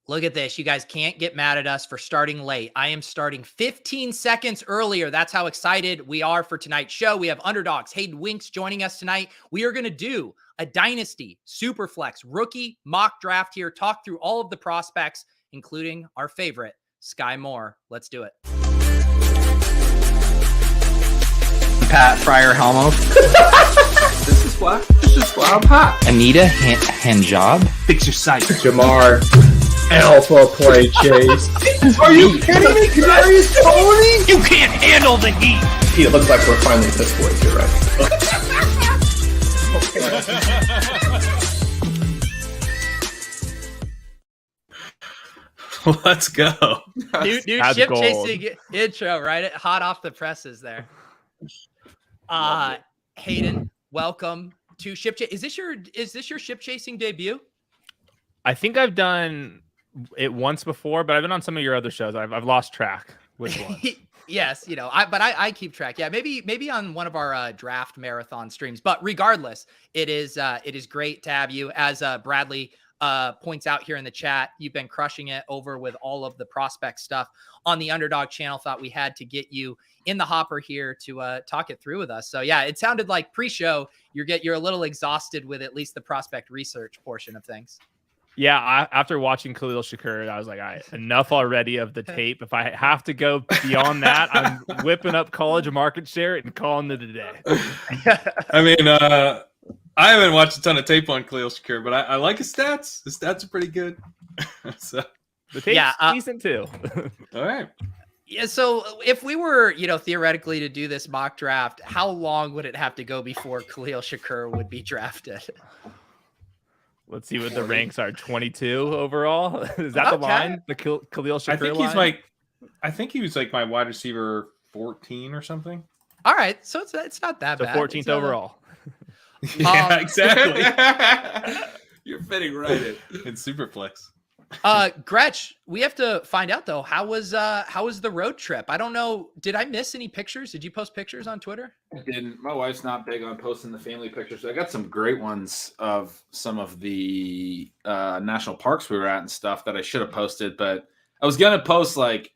Look at this. You guys can't get mad at us for starting late. I am starting 15 seconds earlier. That's how excited we are for tonight's show. We have Underdogs, Hayden Winks joining us tonight. We are going to do a Dynasty, Superflex, rookie mock draft here, talk through all of the prospects, including our favorite, Skyy Moore. Let's do it. Pat Fryer Helmo. This is why I'm hot. Anita Handjob. Fix your sight. Jamar. Alpha play chase. Are you kidding me? Kadarius Toney? You can't handle the heat. It looks like we're finally this boys. You're right. Let's go. New ship chasing intro, right? Hot off the presses there. Hayden, welcome to Ship Chase. Is this your ship chasing debut? I think I've done it once before, but I've been on some of your other shows. I've lost track which one. Yes, I keep track. Yeah, maybe on one of our draft marathon streams. But regardless, it is great to have you. As Bradley points out here in the chat, you've been crushing it over with all of the prospect stuff on the Underdog channel. Thought we had to get you in the hopper here to talk it through with us. So yeah, it sounded like pre-show you're a little exhausted with at least the prospect research portion of things. Yeah, after watching Khalil Shakir, I was like, all right, enough already of the tape. If I have to go beyond that, I'm whipping up college market share and calling it a day. I mean, I haven't watched a ton of tape on Khalil Shakir, but I like his stats. His stats are pretty good. So the tape's decent too. All right. Yeah, so if we were, theoretically to do this mock draft, how long would it have to go before Khalil Shakir would be drafted? Let's see what the ranks are. 22 overall. Is that the line? The Khalil Shakir line? I think he was like my wide receiver 14 or something. All right, so it's not that bad. 14th overall. Yeah, exactly. You're fitting right in Superflex. Gretch, we have to find out though, how was the road trip? I don't know. Did I miss any pictures? Did you post pictures on Twitter? I didn't. My wife's not big on posting the family pictures. I got some great ones of some of the national parks we were at and stuff that I should have posted, but I was gonna post like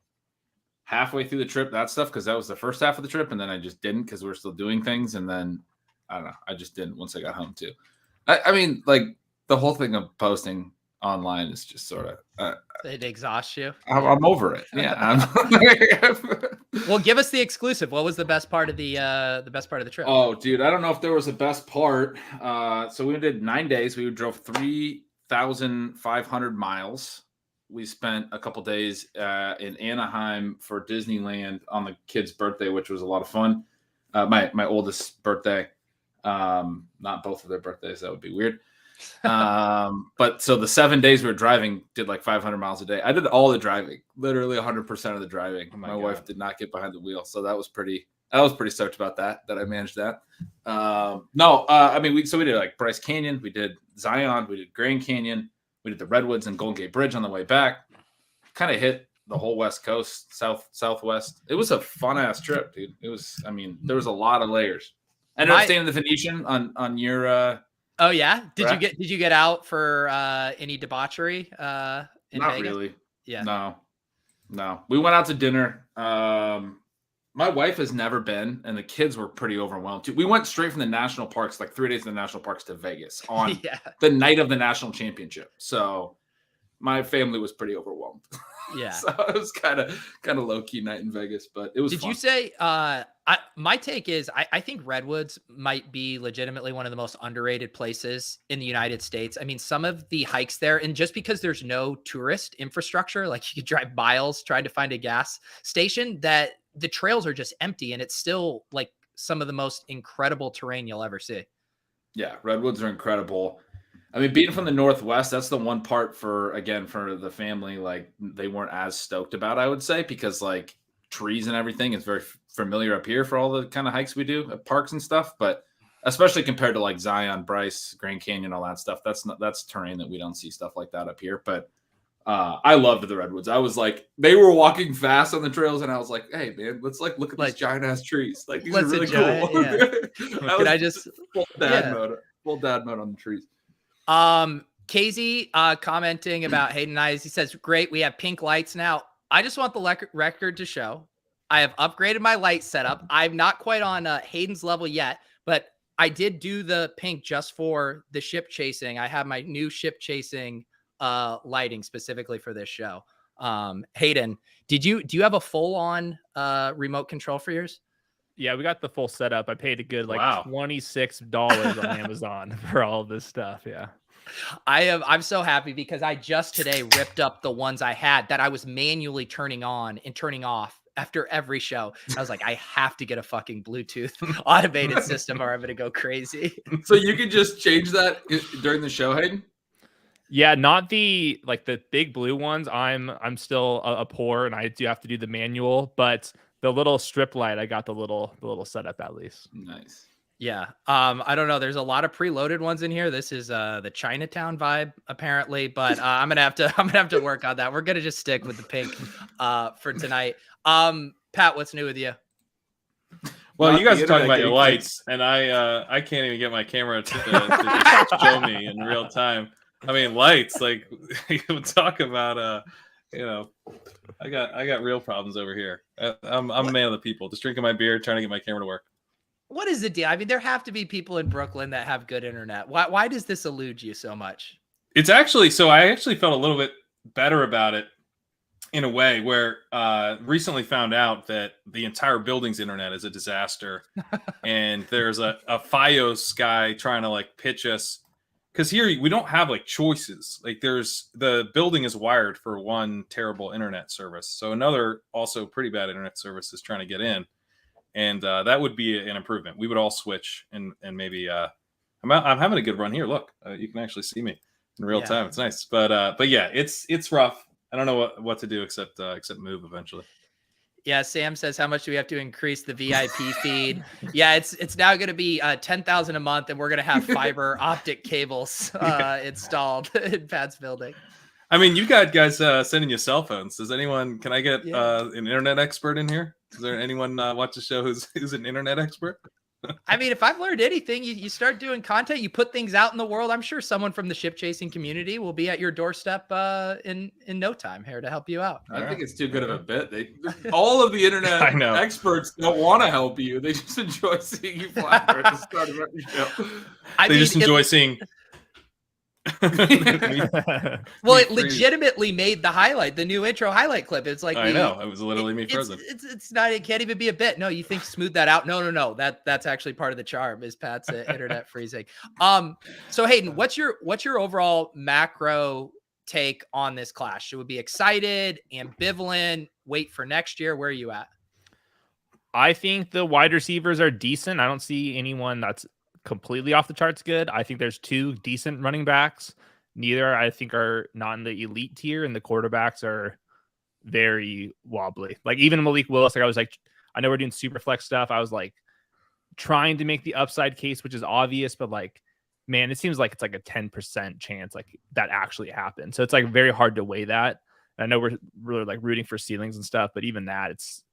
halfway through the trip, that stuff, because that was the first half of the trip, and then I just didn't because we were still doing things, and then I don't know, I just didn't once I got home too. I mean, like the whole thing of posting online is just sort of it exhausts you. I'm over it. Yeah. Well, give us the exclusive. What was the best part of the trip? Oh, dude, I don't know if there was a best part. So we did 9 days. We drove 3,500 miles. We spent a couple days in Anaheim for Disneyland on the kid's birthday, which was a lot of fun. My oldest birthday. Not both of their birthdays. That would be weird. But so the 7 days we were driving, did like 500 miles a day. I did all the driving, literally 100% of the driving. My wife did not get behind the wheel, so I was pretty stoked about that I managed that. I mean, we did like Bryce Canyon, we did Zion, we did Grand Canyon, we did the Redwoods and Golden Gate Bridge on the way back. Kind of hit the whole West Coast, southwest. It was a fun ass trip, dude. It was. I mean, there was a lot of layers. I ended up staying in the Venetian on your. Oh yeah, did you get out for any debauchery? Not Vegas? Really. Yeah. No. We went out to dinner. My wife has never been, and the kids were pretty overwhelmed too. We went straight from the national parks, like 3 days in the national parks, to Vegas on the night of the national championship. So my family was pretty overwhelmed. Yeah. So it was kind of low key night in Vegas, but it was. Did fun. you say? My take is I think Redwoods might be legitimately one of the most underrated places in the United States. I mean, some of the hikes there, and just because there's no tourist infrastructure, like you could drive miles trying to find a gas station, that the trails are just empty, and it's still like some of the most incredible terrain you'll ever see. Yeah, Redwoods are incredible. I mean, being from the Northwest, that's the one part for the family, like they weren't as stoked about, I would say, because like trees and everything is very familiar up here for all the kind of hikes we do at parks and stuff. But especially compared to like Zion, Bryce, Grand Canyon, all that stuff, that's terrain that we don't see stuff like that up here. But I loved the Redwoods. I was like, they were walking fast on the trails, and I was like, hey man, let's like look at these giant ass trees. Like these are really cool. Yeah. Can I just full dad mode on the trees. Casey commenting about Hayden and I, he says, great, we have pink lights now. I just want the record to show I have upgraded my light setup. I'm not quite on Hayden's level yet, but I did do the pink just for the ship chasing. I have my new ship chasing lighting specifically for this show. Hayden, do you have a full on remote control for yours? Yeah, we got the full setup. I paid a good $26 on Amazon for all of this stuff. Yeah. I'm so happy because I just today ripped up the ones I had that I was manually turning on and turning off after every show. I was like, I have to get a fucking Bluetooth automated system or I'm going to go crazy. So you could just change that during the show, Hayden? Yeah, not the big blue ones. I'm still a poor and I do have to do the manual, but the little strip light, I got the little setup at least. Nice. Yeah. I don't know. There's a lot of preloaded ones in here. This is the Chinatown vibe apparently, but I'm going to have to work on that. We're going to just stick with the pink for tonight. Pat, what's new with you? Well, Not you guys the are talking internet about your game. lights, and I can't even get my camera to show me in real time. I mean, lights, like you talk about, I got real problems over here. I'm a man of the people, just drinking my beer, trying to get my camera to work. What is the deal? I mean, there have to be people in Brooklyn that have good internet. Why does this elude you so much? It's actually, so I actually felt a little bit better about it in a way where recently found out that the entire building's internet is a disaster. And there's a Fios guy trying to pitch us. Because here we don't have choices. The building is wired for one terrible internet service. So another also pretty bad internet service is trying to get in. And that would be an improvement. We would all switch and maybe I'm having a good run here. Look, you can actually see me in real time. It's nice. But yeah, it's rough. I don't know what to do except move eventually. Yeah, Sam says, how much do we have to increase the VIP feed? Yeah, it's now going to be $10,000 a month, and we're going to have fiber optic cables installed in Pat's building. I mean, you got guys sending you cell phones. Can I get an internet expert in here? Is there anyone watch the show who's an internet expert? I mean, if I've learned anything, you start doing content, you put things out in the world. I'm sure someone from the ship chasing community will be at your doorstep in no time here to help you out. I think it's too good of a bit. All of the internet experts don't want to help you. They just enjoy seeing you flounder at the start of every show. They just enjoy seeing. Well, it legitimately made the new intro highlight clip. It's like I know it was literally me frozen. It's not. It can't even be a bit. No, you think smooth that out? No. That's actually part of the charm. Is Pat's internet freezing? So Hayden, what's your overall macro take on this class? Should we be excited, ambivalent, wait for next year? Where are you at? I think the wide receivers are decent. I don't see anyone that's completely off the charts good. I think there's two decent running backs. Neither I think are not in the elite tier, and the quarterbacks are very wobbly. Even Malik Willis, I was I know we're doing super flex stuff. I was trying to make the upside case, which is obvious, but man, it seems like it's a 10% chance that actually happened. So it's very hard to weigh that. And I know we're really rooting for ceilings and stuff, but even that it's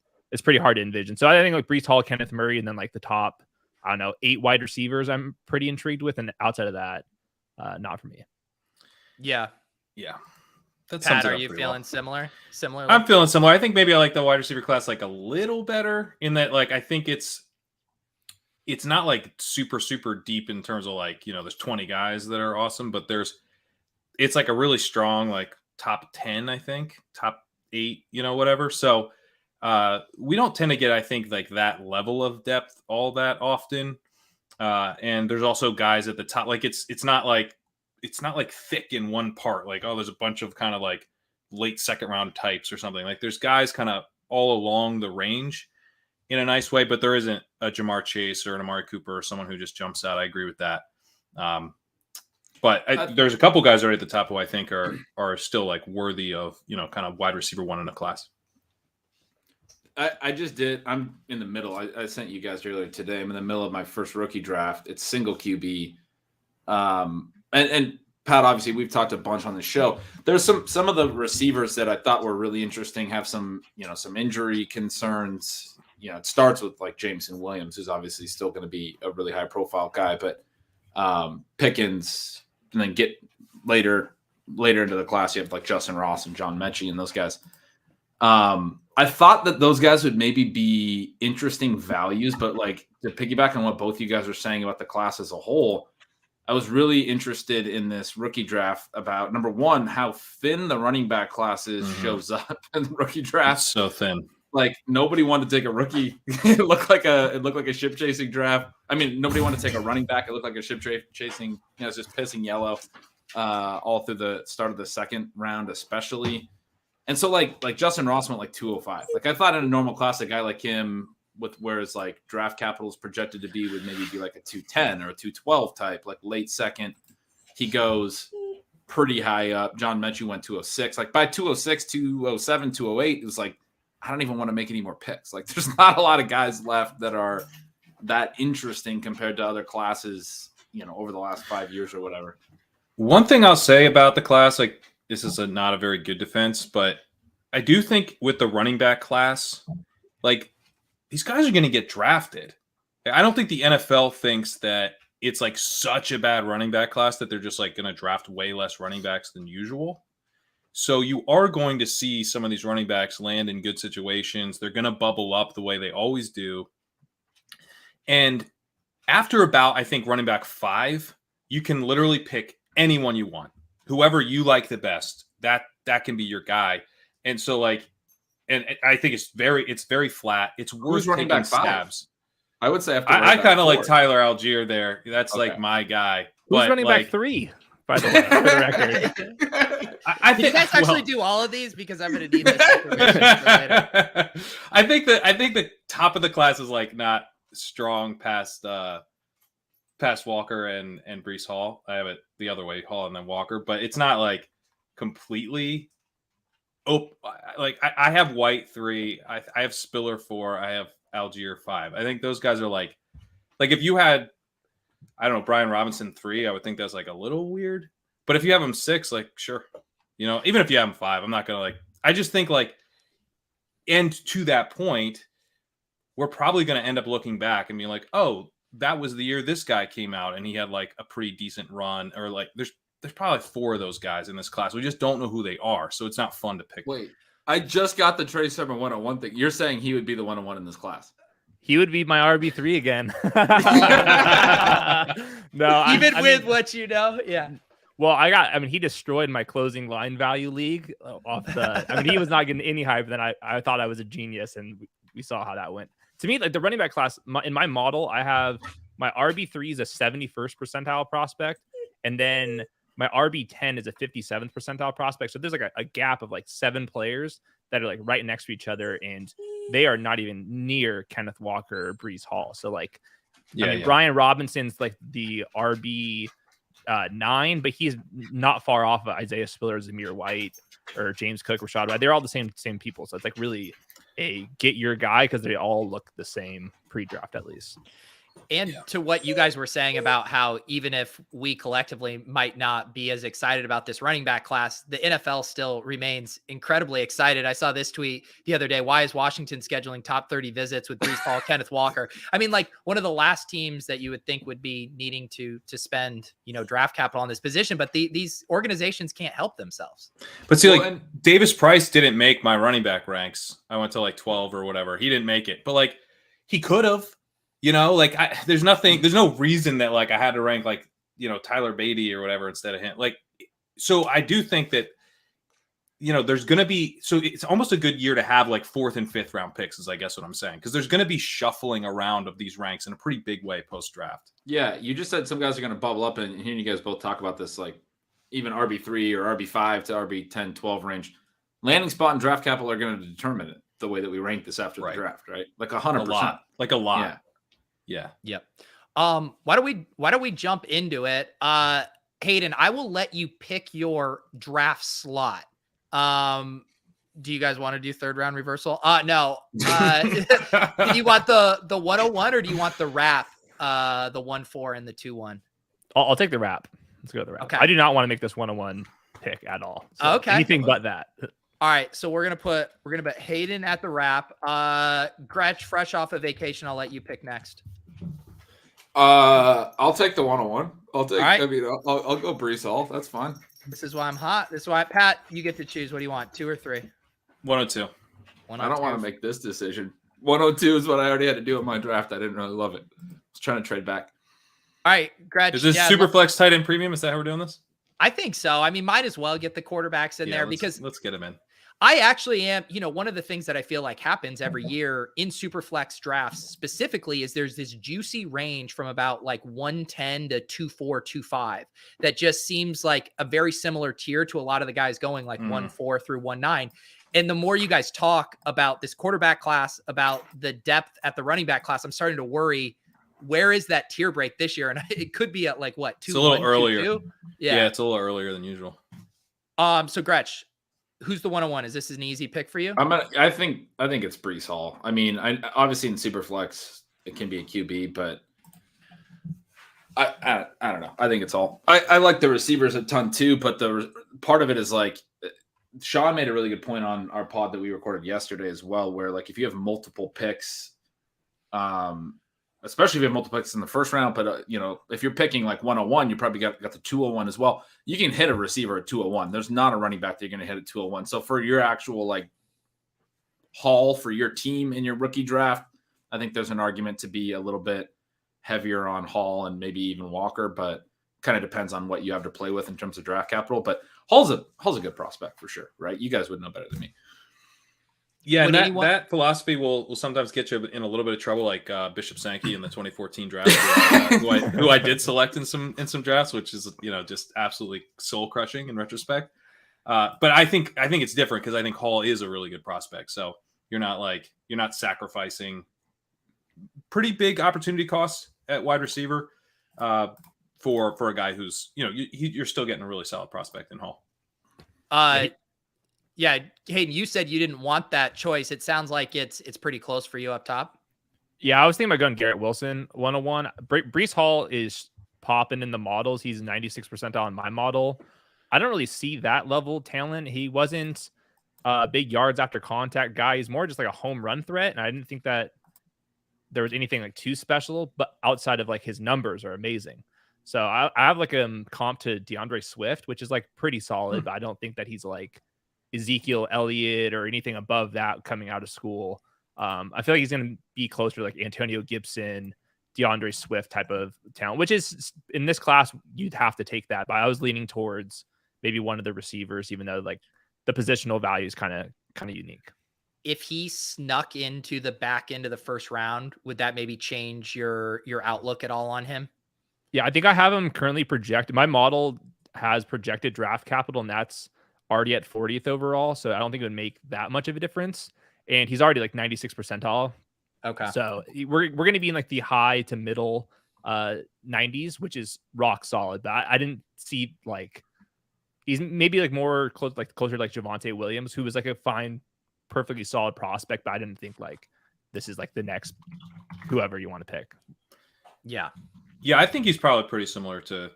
pretty hard to envision. So I think Breece Hall, Kenneth Murray, and then the top, I don't know, 8 wide receivers I'm pretty intrigued with. And outside of that, not for me. Yeah. Pat, are you feeling similar? I'm feeling similar. I think maybe I like the wide receiver class a little better in that I think it's not super, super deep in terms of there's 20 guys that are awesome, but it's a really strong top 10, I think, top 8, whatever. So we don't tend to get, I think, that level of depth all that often. And there's also guys at the top. It's not thick in one part. There's a bunch of kind of late second round types or something. There's guys kind of all along the range in a nice way, but there isn't a Jamar Chase or an Amari Cooper or someone who just jumps out. I agree with that. But there's a couple guys right at the top who I think are still worthy of, kind of wide receiver one in a class. I just did. I'm in the middle. I sent you guys earlier today. I'm in the middle of my first rookie draft. It's single QB. And Pat, obviously, we've talked a bunch on the show. There's some of the receivers that I thought were really interesting, have some injury concerns. It starts with Jameson Williams, who's obviously still going to be a really high profile guy, but Pickens, and then get later into the class, you have like Justyn Ross and John Mechie and those guys. I thought that those guys would maybe be interesting values, but like to piggyback on what both you guys were saying about the class as a whole, I was really interested in this rookie draft about, number one, how thin the running back class is shows up in the rookie draft. It's so thin. Like nobody wanted to take a rookie. It looked like a ship chasing draft. I mean, nobody wanted to take a running back. It looked like a ship chasing. It's just pissing yellow all through the start of the second round, especially. And so like Justyn Ross went like 205. Like I thought in a normal class, a guy like him with where his like draft capital is projected to be would maybe be like a 210 or a 212 type, like late second. He goes pretty high up. John Mechie went 206. Like by 206, 207, 208, it was like, I don't even want to make any more picks. Like there's not a lot of guys left that are that interesting compared to other classes, over the last 5 years or whatever. One thing I'll say about the class, like this is not a very good defense, but I do think with the running back class, like these guys are going to get drafted. I don't think the NFL thinks that it's like such a bad running back class that they're just like going to draft way less running backs than usual. So you are going to see some of these running backs land in good situations. They're going to bubble up the way they always do. And after about, I think, running back 5, you can literally pick anyone you want. Whoever you like the best, that can be your guy. And so like, and I think it's very flat. It's worth taking stabs. I would say I kind of like Tyler Allgeier there. That's okay. Like my guy. Who's running back 3? By the way, for the record. I think you guys actually do all of these because I'm going to need this information for later. I think the top of the class is like not strong past Walker and Breece Hall. I have it the other way, Hall and then Walker, but it's not like completely. Like I have White 3, I have Spiller 4, I have Allgeier 5. I think those guys are like if you had, I don't know, Brian Robinson 3, I would think that's like a little weird. But if you have him 6, like sure, even if you have him 5, I'm not gonna like. I just think like, and to that point, we're probably gonna end up looking back and being like, oh, that was the year this guy came out and he had like a pretty decent run, or like there's probably 4 of those guys in this class. We just don't know who they are, so it's not fun to pick. Wait, I just got the Trey Sermon 101 thing. You're saying he would be the 101 in this class? He would be my RB3 again. No, even with what yeah. Well, he destroyed my closing line value league off the. He was not getting any hype. Then I thought I was a genius, and we saw how that went. To me, like the running back class in my model, I have my RB3 is a 71st percentile prospect, and then my RB10 is a 57th percentile prospect. So there's like a gap of like 7 players that are like right next to each other, and they are not even near Kenneth Walker or Breece Hall. So like, Brian Robinson's like the RB 9, but he's not far off of Isaiah Spiller, Zamir White, or James Cook, Rachaad White. They're all the same people. So it's like really a get your guy because they all look the same pre-draft at least. And to what you guys were saying about how even if we collectively might not be as excited about this running back class, the NFL still remains incredibly excited. I saw this tweet the other day. Why is Washington scheduling top 30 visits with Breece Hall, Kenneth Walker? I mean, like one of the last teams that you would think would be needing to spend, draft capital on this position, but these organizations can't help themselves. But see, Davis Price didn't make my running back ranks. I went to like 12 or whatever. He didn't make it, but like he could have. There's no reason that like I had to rank like, Tyler Badie or whatever instead of him. Like, so I do think that, there's going to be, so it's almost a good year to have like 4th and 5th round picks is I guess what I'm saying. Cause there's going to be shuffling around of these ranks in a pretty big way post draft. Yeah. You just said some guys are going to bubble up, and hearing you guys both talk about this, like even RB3 or RB5 to RB10, 12 range, landing spot and draft capital are going to determine it the way that we rank this after the draft, right? Like 100%. Like a lot. Yeah. Yeah. Yep. Why don't we jump into it? Hayden, I will let you pick your draft slot. Do you guys want to do 3rd round reversal? No. Do you want the 101 or do you want the wrap? The 1-4 and the 2-1? I'll take the wrap. Let's go to the wrap. Okay. I do not want to make this 101 pick at all. So okay. Anything but that. All right, so we're gonna put Hayden at the wrap. Gretch, fresh off of vacation, I'll let you pick next. I'll take the 101. Right. I'll go Breece Hall. That's fine. This is why I'm hot. This is why, Pat, you get to choose. What do you want, 2 or 3? 102. I don't want to make this decision. 102 is what I already had to do in my draft. I didn't really love it. I was trying to trade back. All right, Gretch. Is this Superflex tight end premium? Is that how we're doing this? I think so. I mean, might as well get the quarterbacks in there because let's get them in. I actually am, one of the things that I feel like happens every year in Superflex drafts specifically is there's this juicy range from about like 110 to 24, 25 that just seems like a very similar tier to a lot of the guys going like 1-4 through 1-9. And the more you guys talk about this quarterback class, about the depth at the running back class, I'm starting to worry, where is that tier break this year? And it could be at like what? 2, it's a little earlier. 2? Yeah, it's a little earlier than usual. So Gretch, who's the 101? Is this an easy pick for you? I think it's Breece Hall. I mean, obviously in Superflex it can be a QB, but I don't know. I think it's Hall. I like the receivers a ton too, but the part of it is like Sean made a really good point on our pod that we recorded yesterday as well, where like if you have multiple picks, especially if you have multiple picks in the first round, but if you're picking like 101, you probably got the 201 as well. You can hit a receiver at 201. There's not a running back that you're going to hit at 201. So for your actual like haul for your team in your rookie draft, I think there's an argument to be a little bit heavier on Hall and maybe even Walker, but kind of depends on what you have to play with in terms of draft capital. But Hall's a good prospect for sure, right? You guys would know better than me. Yeah, and that philosophy will sometimes get you in a little bit of trouble, like Bishop Sankey in the 2014 draft, who I did select in some drafts, which is just absolutely soul crushing in retrospect. But I think it's different because I think Hall is a really good prospect. So you're not sacrificing pretty big opportunity costs at wide receiver for a guy who's you're still getting a really solid prospect in Hall. Yeah, Hayden, you said you didn't want that choice. It sounds like it's pretty close for you up top. Yeah, I was thinking about going Garrett Wilson 101. Breece Hall is popping in the models. He's 96th percentile in my model. I don't really see that level of talent. He wasn't a big yards after contact guy. He's more just like a home run threat. And I didn't think that there was anything like too special, but outside of like his numbers are amazing. So I have like a comp to DeAndre Swift, which is like pretty solid, but I don't think that he's like Ezekiel Elliott or anything above that coming out of school. I feel like he's going to be closer to like Antonio Gibson, DeAndre Swift type of talent, which is in this class, you'd have to take that. But I was leaning towards maybe one of the receivers, even though like the positional value is kind of unique. If he snuck into the back end of the first round, would that maybe change your outlook at all on him? Yeah, I think I have him currently projected. My model has projected draft capital, and that's already at 40th overall. So I don't think it would make that much of a difference. And he's already like 96th percentile. Okay. So we're going to be in like the high to middle 90s, which is rock solid. But I didn't see like he's maybe like more closer to like Javonte Williams, who was like a fine, perfectly solid prospect. But I didn't think like this is like the next whoever you want to pick. Yeah. Yeah, I think he's probably pretty similar to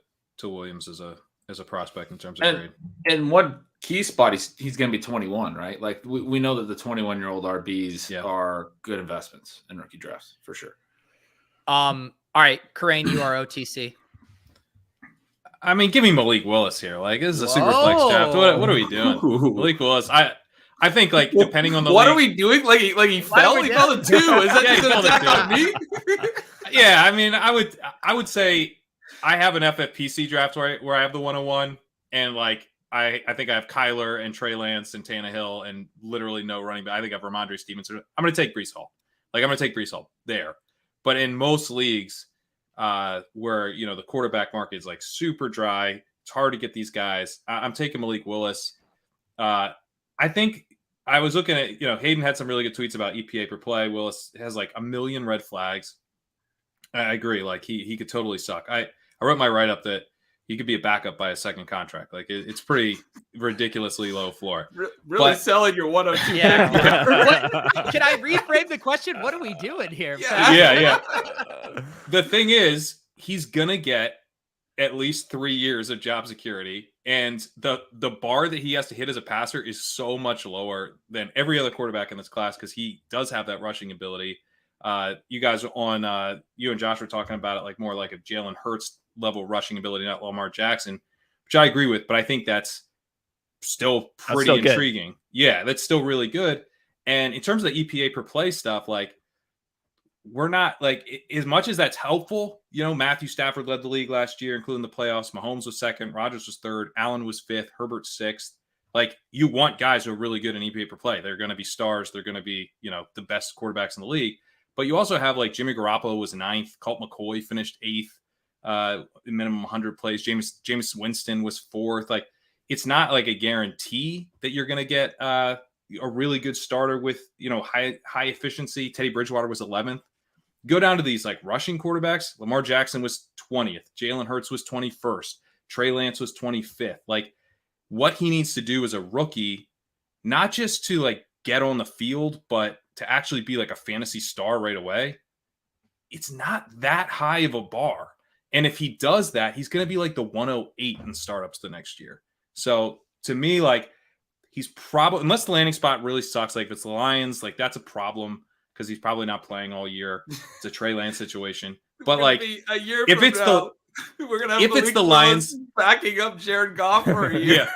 Williams as a prospect in terms of grade. And what key spot he's going to be 21, right? Like we know that the 21-year-old RBs are good investments in rookie drafts for sure. All right, Karain, you are OTC. I mean, give me Malik Willis here. Like, this is a super flex draft. What are we doing? Malik Willis. I think like depending on the what league, are we doing? Like he fell. He fell to 2. Is that just an attack on me? Yeah, I mean, I would say I have an FFPC draft where I have the 101, and like I think I have Kyler and Trey Lance and Tannehill and literally no running back. I think I have Ramondre Stevenson. I'm going to take Breece Hall. Like I'm going to take Breece Hall there. But in most leagues where the quarterback market is like super dry, it's hard to get these guys. I'm taking Malik Willis. I think I was looking at Hayden had some really good tweets about EPA per play. Willis has like a million red flags. I agree. Like he could totally suck. I wrote my write-up that he could be a backup by a second contract. Like it's pretty ridiculously low floor. Really selling your 102. Yeah. Can I reframe the question? What are we doing here? Yeah. The thing is, he's gonna get at least 3 years of job security, and the bar that he has to hit as a passer is so much lower than every other quarterback in this class because he does have that rushing ability. You guys you and Josh were talking about it like more like a Jalen Hurts level rushing ability, not Lamar Jackson. which I agree with, but I think that's still pretty still intriguing. Yeah, that's still really good. And in terms of the EPA per play stuff, like we're not like as much as that's helpful. Matthew Stafford led the league last year, including the playoffs. Mahomes was second, Rodgers was third, Allen was fifth, Herbert sixth. Like you want guys who are really good in EPA per play. They're going to be stars. They're going to be, the best quarterbacks in the league. But you also have like Jimmy Garoppolo was ninth. Colt McCoy finished eighth, minimum 100 plays. Jameson Winston was fourth. Like it's not like a guarantee that you're going to get a really good starter with, high efficiency. Teddy Bridgewater was 11th. Go down to these like rushing quarterbacks. Lamar Jackson was 20th. Jalen Hurts was 21st. Trey Lance was 25th. Like what he needs to do as a rookie, not just to like get on the field, but to actually be like a fantasy star right away. It's not that high of a bar. And if he does that, he's going to be like the 108 in startups the next year. So to me, like he's probably, unless the landing spot really sucks, like if it's the Lions, like that's a problem because he's probably not playing all year. It's a Trey Lance situation. But like a year if from it's now, we're gonna have if Malik it's the Willis Lions backing up Jared Goff for a year. Yeah.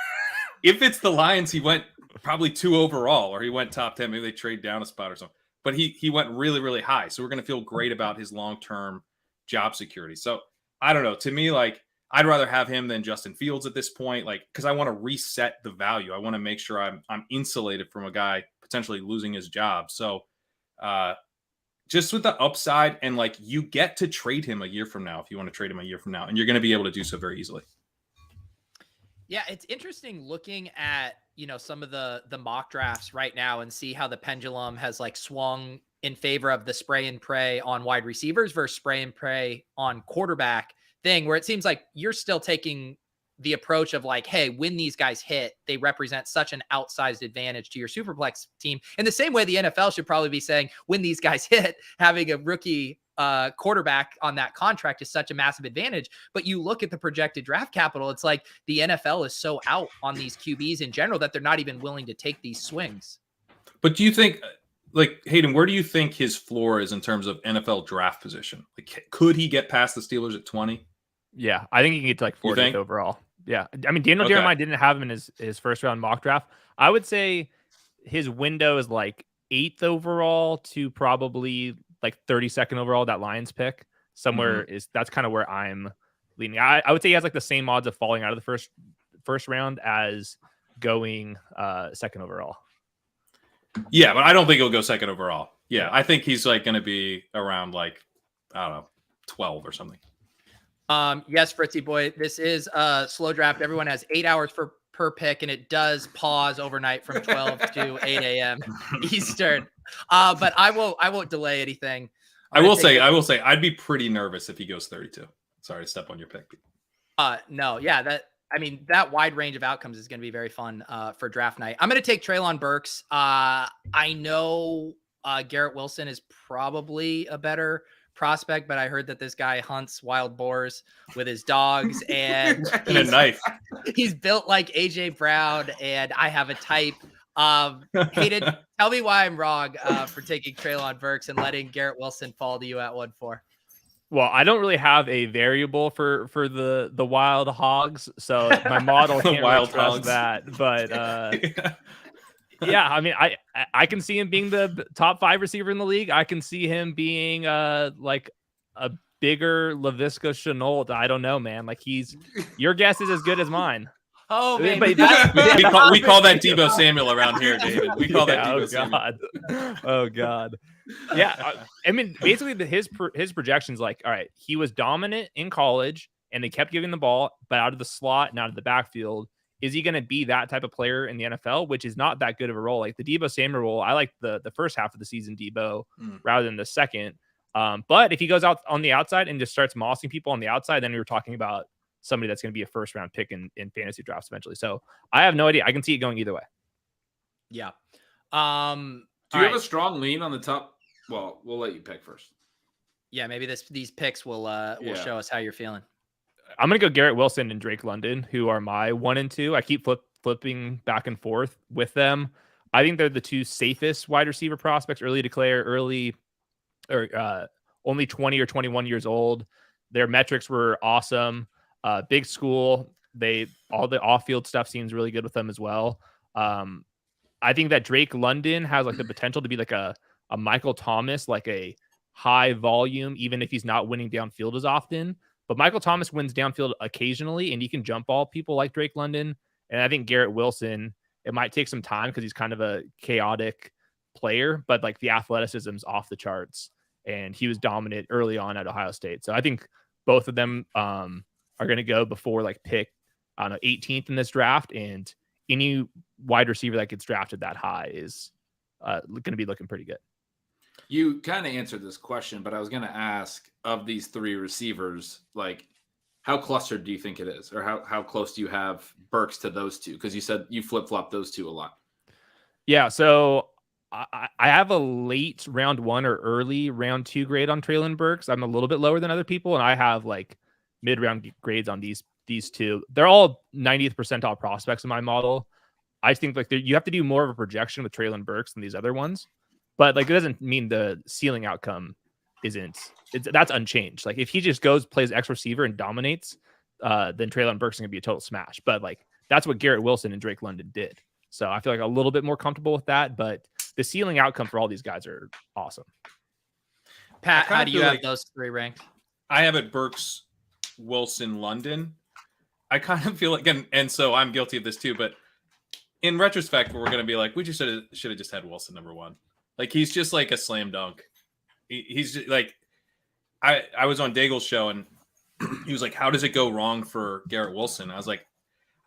If it's the Lions, he went probably 2 overall, or he went top 10. Maybe they trade down a spot or something. But he went really, really high. So we're going to feel great about his long-term job security. So I don't know. To me, like I'd rather have him than Justin Fields at this point, like because I want to reset the value. I want to make sure I'm insulated from a guy potentially losing his job. So just with the upside, and like you get to trade him a year from now if you want to trade him a year from now, and you're going to be able to do so very easily. Yeah, it's interesting looking at, some of the mock drafts right now and see how the pendulum has like swung in favor of the spray and pray on wide receivers versus spray and pray on quarterback thing, where it seems like you're still taking the approach of like, hey, when these guys hit, they represent such an outsized advantage to your Superflex team. In the same way, the NFL should probably be saying when these guys hit, having a rookie quarterback on that contract is such a massive advantage. But you look at the projected draft capital, it's like the NFL is so out on these QBs in general that they're not even willing to take these swings. But do you think, like Hayden, where do you think his floor is in terms of NFL draft position? Like, could he get past the Steelers at 20? Yeah, I think he can get to like 40th overall. Yeah, I mean Daniel Jeremiah didn't have him in his first round mock draft. I would say his window is like 8th overall to probably like 32nd overall. That Lions pick somewhere that's kind of where I'm leaning. I would say he has like the same odds of falling out of the first round as going second overall. Yeah, but I don't think he'll go second overall. Yeah, I think he's like going to be around like, I don't know, 12 or something. Yes, Fritzy boy, this is a slow draft. Everyone has 8 hours per pick, and it does pause overnight from 12 to 8 a.m. Eastern. But I won't delay anything. I will say I'd be pretty nervous if he goes 32. Sorry to step on your pick. No, yeah, that wide range of outcomes is going to be very fun for draft night. I'm going to take Treylon Burks. I know Garrett Wilson is probably a better prospect, but I heard that this guy hunts wild boars with his dogs and a knife. He's built like AJ Brown, and I have a type. Hayden, tell me why I'm wrong for taking Treylon Burks and letting Garrett Wilson fall to you at 1-4. Well, I don't really have a variable for the wild hogs, so my model can't really trust that. But yeah, I mean, I can see him being the top 5 receiver in the league. I can see him being like a bigger Laviska Shenault. I don't know, man. Like your guess is as good as mine. Oh man, we call that Deebo Samuel around here, David. We call that Deebo Samuel. Oh God. Yeah, I mean, basically his projections, like, all right, he was dominant in college, and they kept giving the ball, but out of the slot and out of the backfield. Is he going to be that type of player in the NFL, which is not that good of a role? Like the Deebo Samuel role, I like the first half of the season Deebo rather than the second. But if he goes out on the outside and just starts mossing people on the outside, then we were talking about somebody that's going to be a first round pick in fantasy drafts eventually. So I have no idea. I can see it going either way. Yeah. Do you have a strong lean on the top? Well, we'll let you pick first. Yeah, maybe these picks will show us how you're feeling. I'm going to go Garrett Wilson and Drake London, who are my 1 and 2. I keep flipping back and forth with them. I think they're the 2 safest wide receiver prospects, early declare, only 20 or 21 years old. Their metrics were awesome. Big school. all the off-field stuff seems really good with them as well. I think that Drake London has like the potential to be like a Michael Thomas, like a high volume, even if he's not winning downfield as often. But Michael Thomas wins downfield occasionally, and he can jump ball people like Drake London. And I think Garrett Wilson, it might take some time because he's kind of a chaotic player, but like the athleticism's off the charts, and he was dominant early on at Ohio State. So I think both of them are going to go before like pick on 18th in this draft, and any wide receiver that gets drafted that high is going to be looking pretty good. You kind of answered this question, but I was going to ask, of these three receivers, like how clustered do you think it is, or how close do you have Burks to those two? Because you said you flip-flop those two a lot. Yeah, so I have a late round 1 or early round 2 grade on Treylon Burks. I'm a little bit lower than other people, and I have like mid-round grades on these two. They're all 90th percentile prospects in my model. I think like you have to do more of a projection with Treylon Burks than these other ones, but like it doesn't mean the ceiling outcome that's unchanged. Like if he just plays X receiver and dominates, then Treylon Burks is gonna be a total smash. But like that's what Garrett Wilson and Drake London did. So I feel like a little bit more comfortable with that, but the ceiling outcome for all these guys are awesome. Pat, how do you have those three ranked? I have it Burks, Wilson, London. I kind of feel like, and so I'm guilty of this too, but in retrospect, we're going to be like, we just should have just had Wilson number 1. Like, he's just like a slam dunk. He's just, like, I was on Daigle's show, and he was like, how does it go wrong for Garrett Wilson? I was like,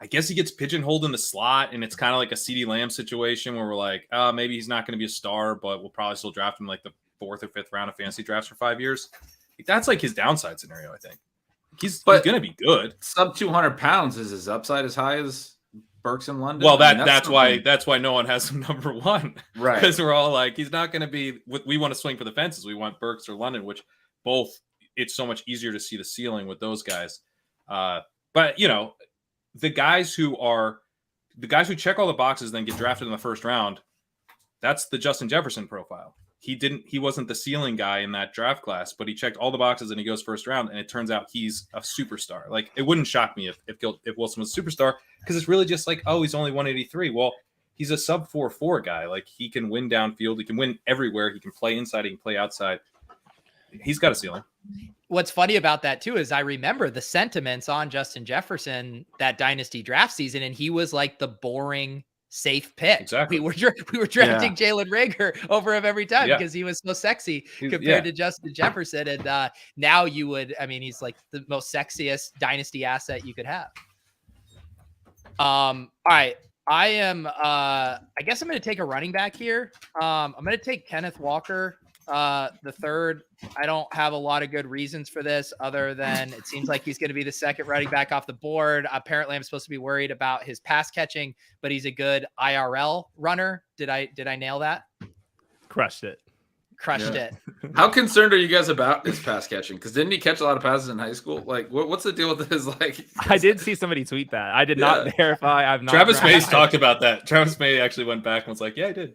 I guess he gets pigeonholed in the slot, and it's kind of like a CeeDee Lamb situation where we're like, maybe he's not going to be a star, but we'll probably still draft him like the 4th or 5th round of fantasy drafts for 5 years. Like, that's like his downside scenario, I think. He's going to be good. Sub 200 pounds, is his upside as high as Burks in London? Well, that's why no one has him number 1, right? Because we're all like, he's not going to be. We want to swing for the fences. We want Burks or London, which both. It's so much easier to see the ceiling with those guys. But you know, the guys who check all the boxes and then get drafted in the first round. That's the Justin Jefferson profile. He wasn't the ceiling guy in that draft class, but he checked all the boxes and he goes first round, and it turns out he's a superstar. Like, it wouldn't shock me if Wilson was a superstar, because it's really just like, oh, he's only 183. Well, he's a sub 4.4 guy. Like, he can win downfield, he can win everywhere, he can play inside, he can play outside. He's got a ceiling. What's funny about that too is I remember the sentiments on Justin Jefferson that dynasty draft season, and he was like the boring safe pick. Exactly. We were drafting Jalen Reagor over him every time because he was so sexy compared to Justin Jefferson. And now he's like the most sexiest dynasty asset you could have. All right. I guess I'm going to take a running back here. I'm going to take Kenneth Walker III. I don't have a lot of good reasons for this other than it seems like he's going to be the second running back off the board. Apparently I'm supposed to be worried about his pass catching, but he's a good IRL runner. Did I nail that? Crushed it. How concerned are you guys about his pass catching? Because didn't he catch a lot of passes in high school? Like, what's the deal with his, like? I did see somebody tweet that. I did not verify. I've not. Travis May's talked about that. Travis May actually went back and was like, yeah, I did.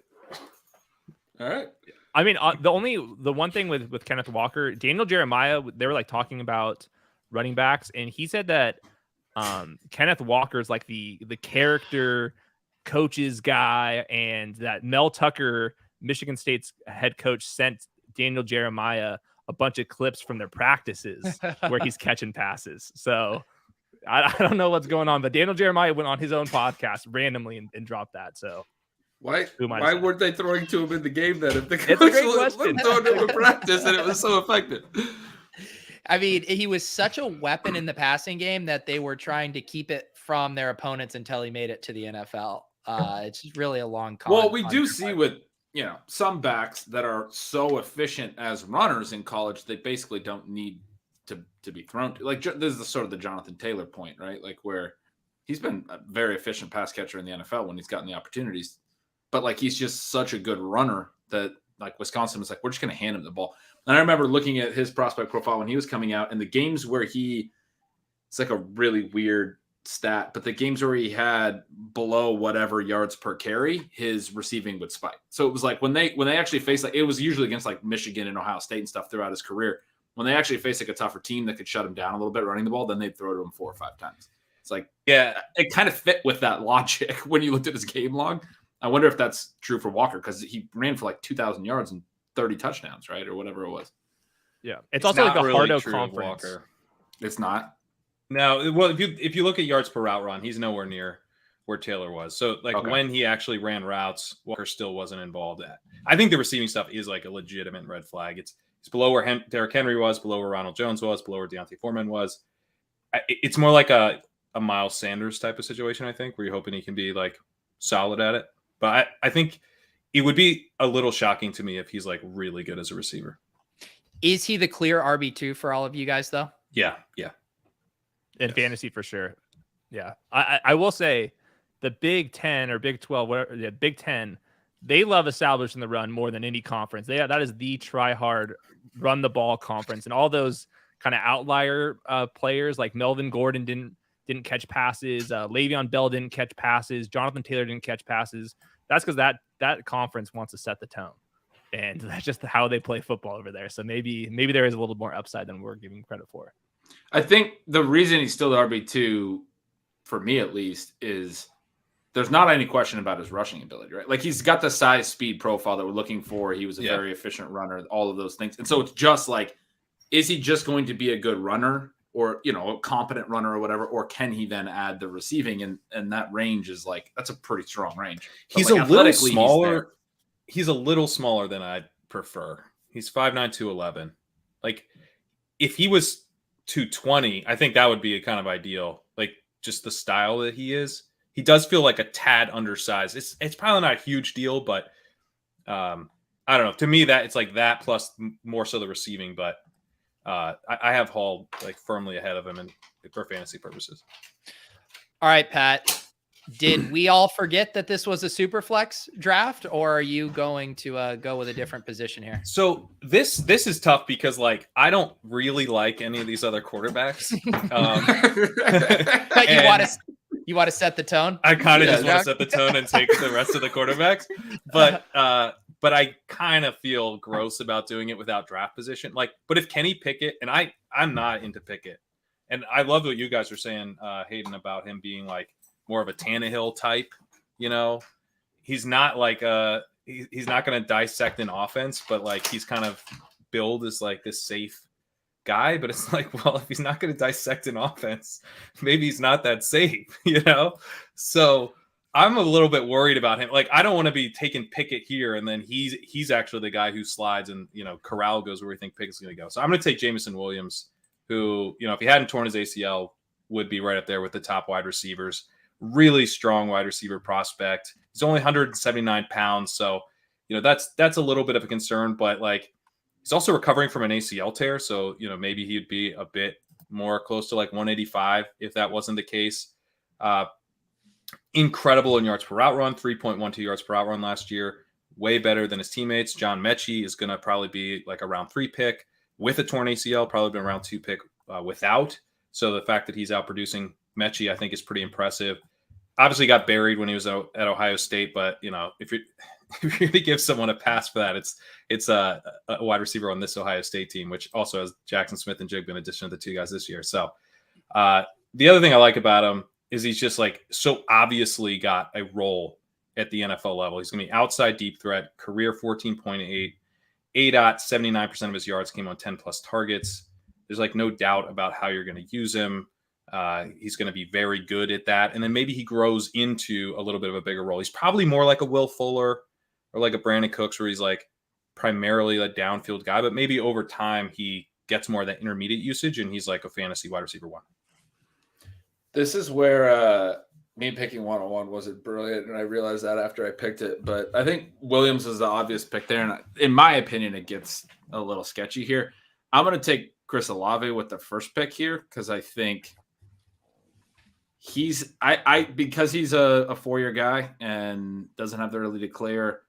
All right. I mean, the one thing with Kenneth Walker, Daniel Jeremiah, they were like talking about running backs, and he said that Kenneth Walker is like the character coaches guy, and that Mel Tucker, Michigan State's head coach, sent Daniel Jeremiah a bunch of clips from their practices where he's catching passes. So I don't know what's going on, but Daniel Jeremiah went on his own podcast randomly and dropped that. So. Why weren't they throwing to him in the game then? If the coach was throwing to him in practice and it was so effective. I mean, he was such a weapon in the passing game that they were trying to keep it from their opponents until he made it to the NFL. It's really a long con. Well, we do see with some backs that are so efficient as runners in college, they basically don't need to be thrown to. Like, this is sort of the Jonathan Taylor point, right? Like, where he's been a very efficient pass catcher in the NFL when he's gotten the opportunities. But like, he's just such a good runner that like Wisconsin was like, we're just going to hand him the ball. And I remember looking at his prospect profile when he was coming out, and the games where it's like a really weird stat, but the games where he had below whatever yards per carry, his receiving would spike. So it was like when they actually faced, like, it was usually against like Michigan and Ohio State and stuff throughout his career. When they actually faced like a tougher team that could shut him down a little bit running the ball, then they'd throw to him 4 or 5 times. It's like, Yeah, it kind of fit with that logic when you looked at his game log. I wonder if that's true for Walker because he ran for like 2,000 yards and 30 touchdowns, right? Or whatever it was. Yeah. It's also like a really hardo true of conference. Walker. It's not. No, well, if you look at yards per route run, he's nowhere near where Taylor was. So like when he actually ran routes, Walker still wasn't involved at. I think the receiving stuff is like a legitimate red flag. It's below where Derrick Henry was, below where Ronald Jones was, below where Deontay Foreman was. It's more like a Miles Sanders type of situation, I think, where you're hoping he can be like solid at it. But I think it would be a little shocking to me if he's like really good as a receiver. Is he the clear RB2 for all of you guys, though? Yeah. In fantasy, for sure. Yeah. I will say the Big 10 or Big 12, whatever, the Big 10, they love establishing the run more than any conference. That is the try hard, run the ball conference. And all those kind of outlier players like Melvin Gordon didn't catch passes. Le'Veon Bell didn't catch passes. Jonathan Taylor didn't catch passes. That's because that conference wants to set the tone. And that's just how they play football over there. So maybe there is a little more upside than we're giving credit for. I think the reason he's still the RB2, for me at least, is there's not any question about his rushing ability, right? Like he's got the size speed profile that we're looking for. He was a very efficient runner, all of those things. And so it's just like, is he just going to be a good runner or, a competent runner or whatever, or can he then add the receiving? And that range is like, that's a pretty strong range. But He's like, a little smaller. He's a little smaller than I'd prefer. He's 5'9", 211. Like if he was 220, I think that would be a kind of ideal. Like just the style that he is. He does feel like a tad undersized. It's probably not a huge deal, but I don't know. To me, that it's like that plus more so the receiving. But I have Hall like firmly ahead of him for fantasy purposes. All right, Pat. Did we all forget that this was a super flex draft, or are you going to go with a different position here? So this is tough because like I don't really like any of these other quarterbacks. But you want to set the tone? I kind of just want to set the tone and take the rest of the quarterbacks, but I kind of feel gross about doing it without draft position. Like, but if Kenny Pickett, and I'm not into Pickett, and I love what you guys are saying, Hayden, about him being like more of a Tannehill type. He's not like he's not going to dissect an offense, but like he's kind of billed as like this safe guy. But it's like, well, if he's not going to dissect an offense, maybe he's not that safe, So I'm a little bit worried about him. Like, I don't want to be taking Pickett here, and then he's actually the guy who slides, and Corral goes where we think Pickett's going to go. So I'm going to take Jameson Williams, who if he hadn't torn his ACL, would be right up there with the top wide receivers. Really strong wide receiver prospect. He's only 179 pounds, so that's a little bit of a concern. But like, he's also recovering from an ACL tear, so maybe he'd be a bit more close to like 185 if that wasn't the case. Incredible in yards per route run, 3.12 yards per route run last year. Way better than his teammates. John Mechie is going to probably be like a round 3 pick with a torn ACL, probably been a round 2 pick without. So the fact that he's out producing Mechie, I think, is pretty impressive. Obviously got buried when he was out at Ohio State, but if you're going to give someone a pass for that, it's a wide receiver on this Ohio State team, which also has Jackson Smith and Jigba in addition to the 2 guys this year. So the other thing I like about him is he's just like so obviously got a role at the NFL level. He's going to be outside deep threat, career 14.8, ADOT, 79% of his yards came on 10 plus targets. There's like no doubt about how you're going to use him. He's going to be very good at that. And then maybe he grows into a little bit of a bigger role. He's probably more like a Will Fuller or like a Brandon Cooks, where he's like primarily a downfield guy, but maybe over time he gets more of that intermediate usage and he's like a fantasy wide receiver 1. This is where me picking 101 wasn't brilliant, and I realized that after I picked it. But I think Williams is the obvious pick there, and in my opinion, it gets a little sketchy here. I'm going to take Chris Olave with the first pick here because I think because he's a 4-year guy and doesn't have the early declare,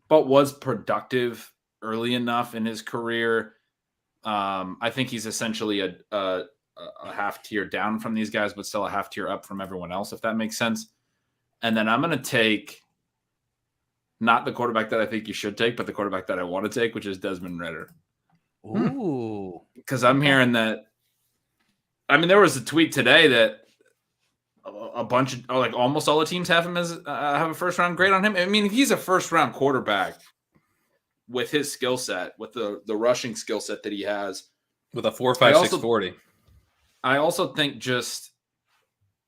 but was productive early enough in his career. I think he's essentially a half tier down from these guys, but still a half tier up from everyone else, if that makes sense. And then I'm going to take not the quarterback that I think you should take, but the quarterback that I want to take, which is Desmond Ridder. Ooh. Because I'm hearing that. I mean, there was a tweet today that a bunch of like almost all the teams have him as have a first round grade on him. I mean, he's a first round quarterback with his skill set, with the rushing skill set that he has, with a 4.56 40. I also think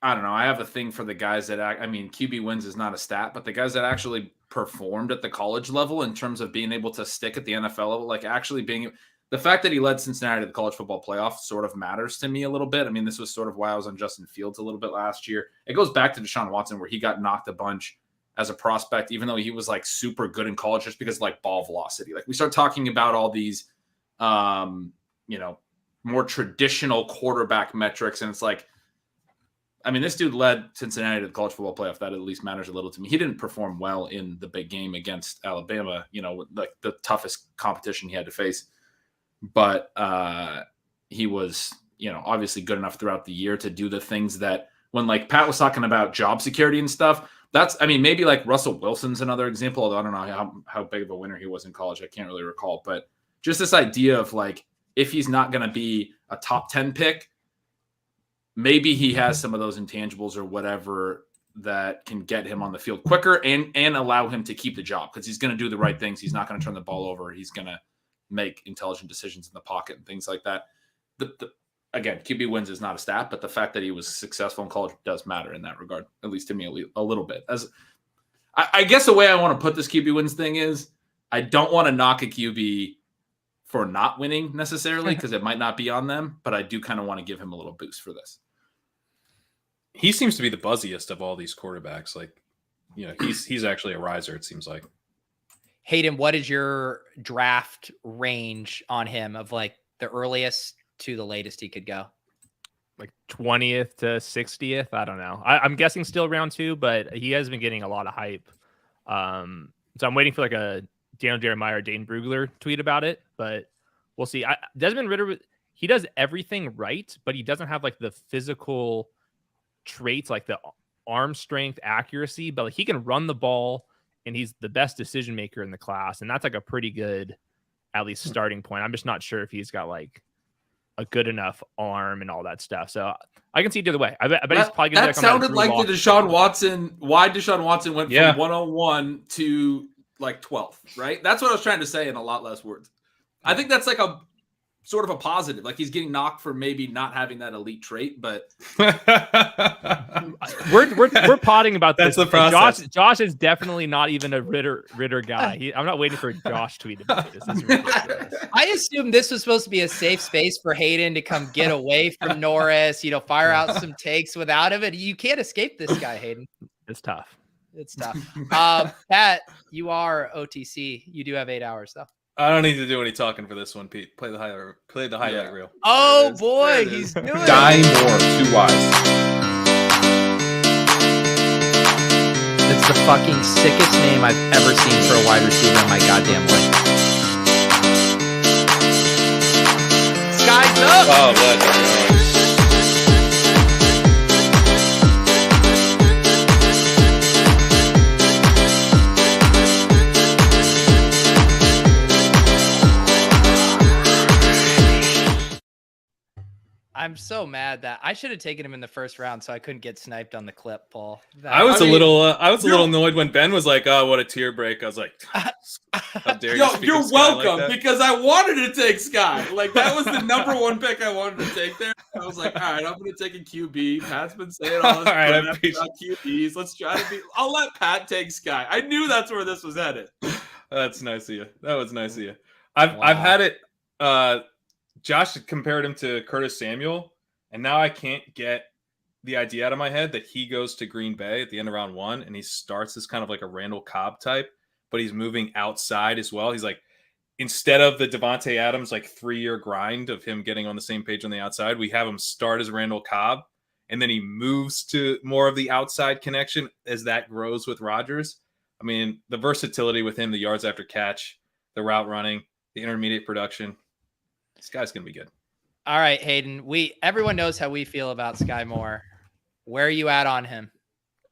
I don't know. I have a thing for the guys that QB wins is not a stat, but the guys that actually performed at the college level in terms of being able to stick at the NFL level, like actually being. The fact that he led Cincinnati to the college football playoff sort of matters to me a little bit. I mean, this was sort of why I was on Justin Fields a little bit last year. It goes back to Deshaun Watson, where he got knocked a bunch as a prospect, even though he was like super good in college, just because of like ball velocity. Like we start talking about all these, more traditional quarterback metrics. And it's like, I mean, this dude led Cincinnati to the college football playoff. That at least matters a little to me. He didn't perform well in the big game against Alabama, like the toughest competition he had to face. But he was, obviously good enough throughout the year to do the things that when like Pat was talking about job security and stuff, maybe like Russell Wilson's another example, although I don't know how big of a winner he was in college. I can't really recall, but just this idea of like, if he's not going to be a top 10 pick, maybe he has some of those intangibles or whatever that can get him on the field quicker and allow him to keep the job, because he's going to do the right things. He's not going to turn the ball over. He's going to make intelligent decisions in the pocket and things like that. Again, QB wins is not a stat, but the fact that he was successful in college does matter in that regard, at least to me a little bit. As I guess the way I want to put this QB wins thing is, I don't want to knock a QB for not winning necessarily, because it might not be on them, but I do kind of want to give him a little boost for this. He seems to be the buzziest of all these quarterbacks. Like, he's actually a riser, it seems like. Hayden, what is your draft range on him of like the earliest to the latest he could go? Like 20th to 60th. I don't know. I'm guessing still round 2, but he has been getting a lot of hype. So I'm waiting for like a Daniel Jeremiah or Dane Brugler tweet about it, but we'll see. Desmond Ridder, he does everything right, but he doesn't have like the physical traits, like the arm strength, accuracy, but like, he can run the ball. And he's the best decision maker in the class. And that's like a pretty good, at least starting point. I'm just not sure if he's got like a good enough arm and all that stuff. So I can see it the other way. I bet he's probably going to be like sounded like the Deshaun Watson, why Deshaun Watson went from 101 to like 12th, right? That's what I was trying to say in a lot less words. I think that's like a sort of a positive. Like he's getting knocked for maybe not having that elite trait, but we're potting about that's this. The process. Josh is definitely not even a Ridder guy. I'm not waiting for a Josh tweet about this. This is ridiculous. I assumed this was supposed to be a safe space for Hayden to come get away from Norris, fire out some takes without him. And you can't escape this guy, Hayden. It's tough. It's tough. Pat, you are OTC. You do have 8 hours though. I don't need to do any talking for this one, Pete. Play the highlight reel. Oh boy, he's doing it. Skyy Moore, 2 Ys. It's the fucking sickest name I've ever seen for a wide receiver in my goddamn life. Sky's up. Oh, let's go. I'm so mad that I should have taken him in the first round so I couldn't get sniped on the clip, Paul. I was a little annoyed when Ben was like, "Oh, what a tear break." I was like, "How dare you?" You're welcome, like because I wanted to take Skyy. Like that was the number one pick I wanted to take there. I was like, all right, I'm going to take a QB. Pat's been saying all this about QBs. Let's try to be. I'll let Pat take Skyy. I knew that's where this was headed. That's nice of you. That was nice of you. I've had it. Josh compared him to Curtis Samuel, and now I can't get the idea out of my head that he goes to Green Bay at the end of round 1, and he starts as kind of like a Randall Cobb type, but he's moving outside as well. He's like, instead of the Devontae Adams like 3-year grind of him getting on the same page on the outside, we have him start as Randall Cobb, and then he moves to more of the outside connection as that grows with Rodgers. I mean, the versatility with him, the yards after catch, the route running, the intermediate production. This guy's going to be good. All right, Hayden. Everyone knows how we feel about Skyy Moore. Where are you at on him?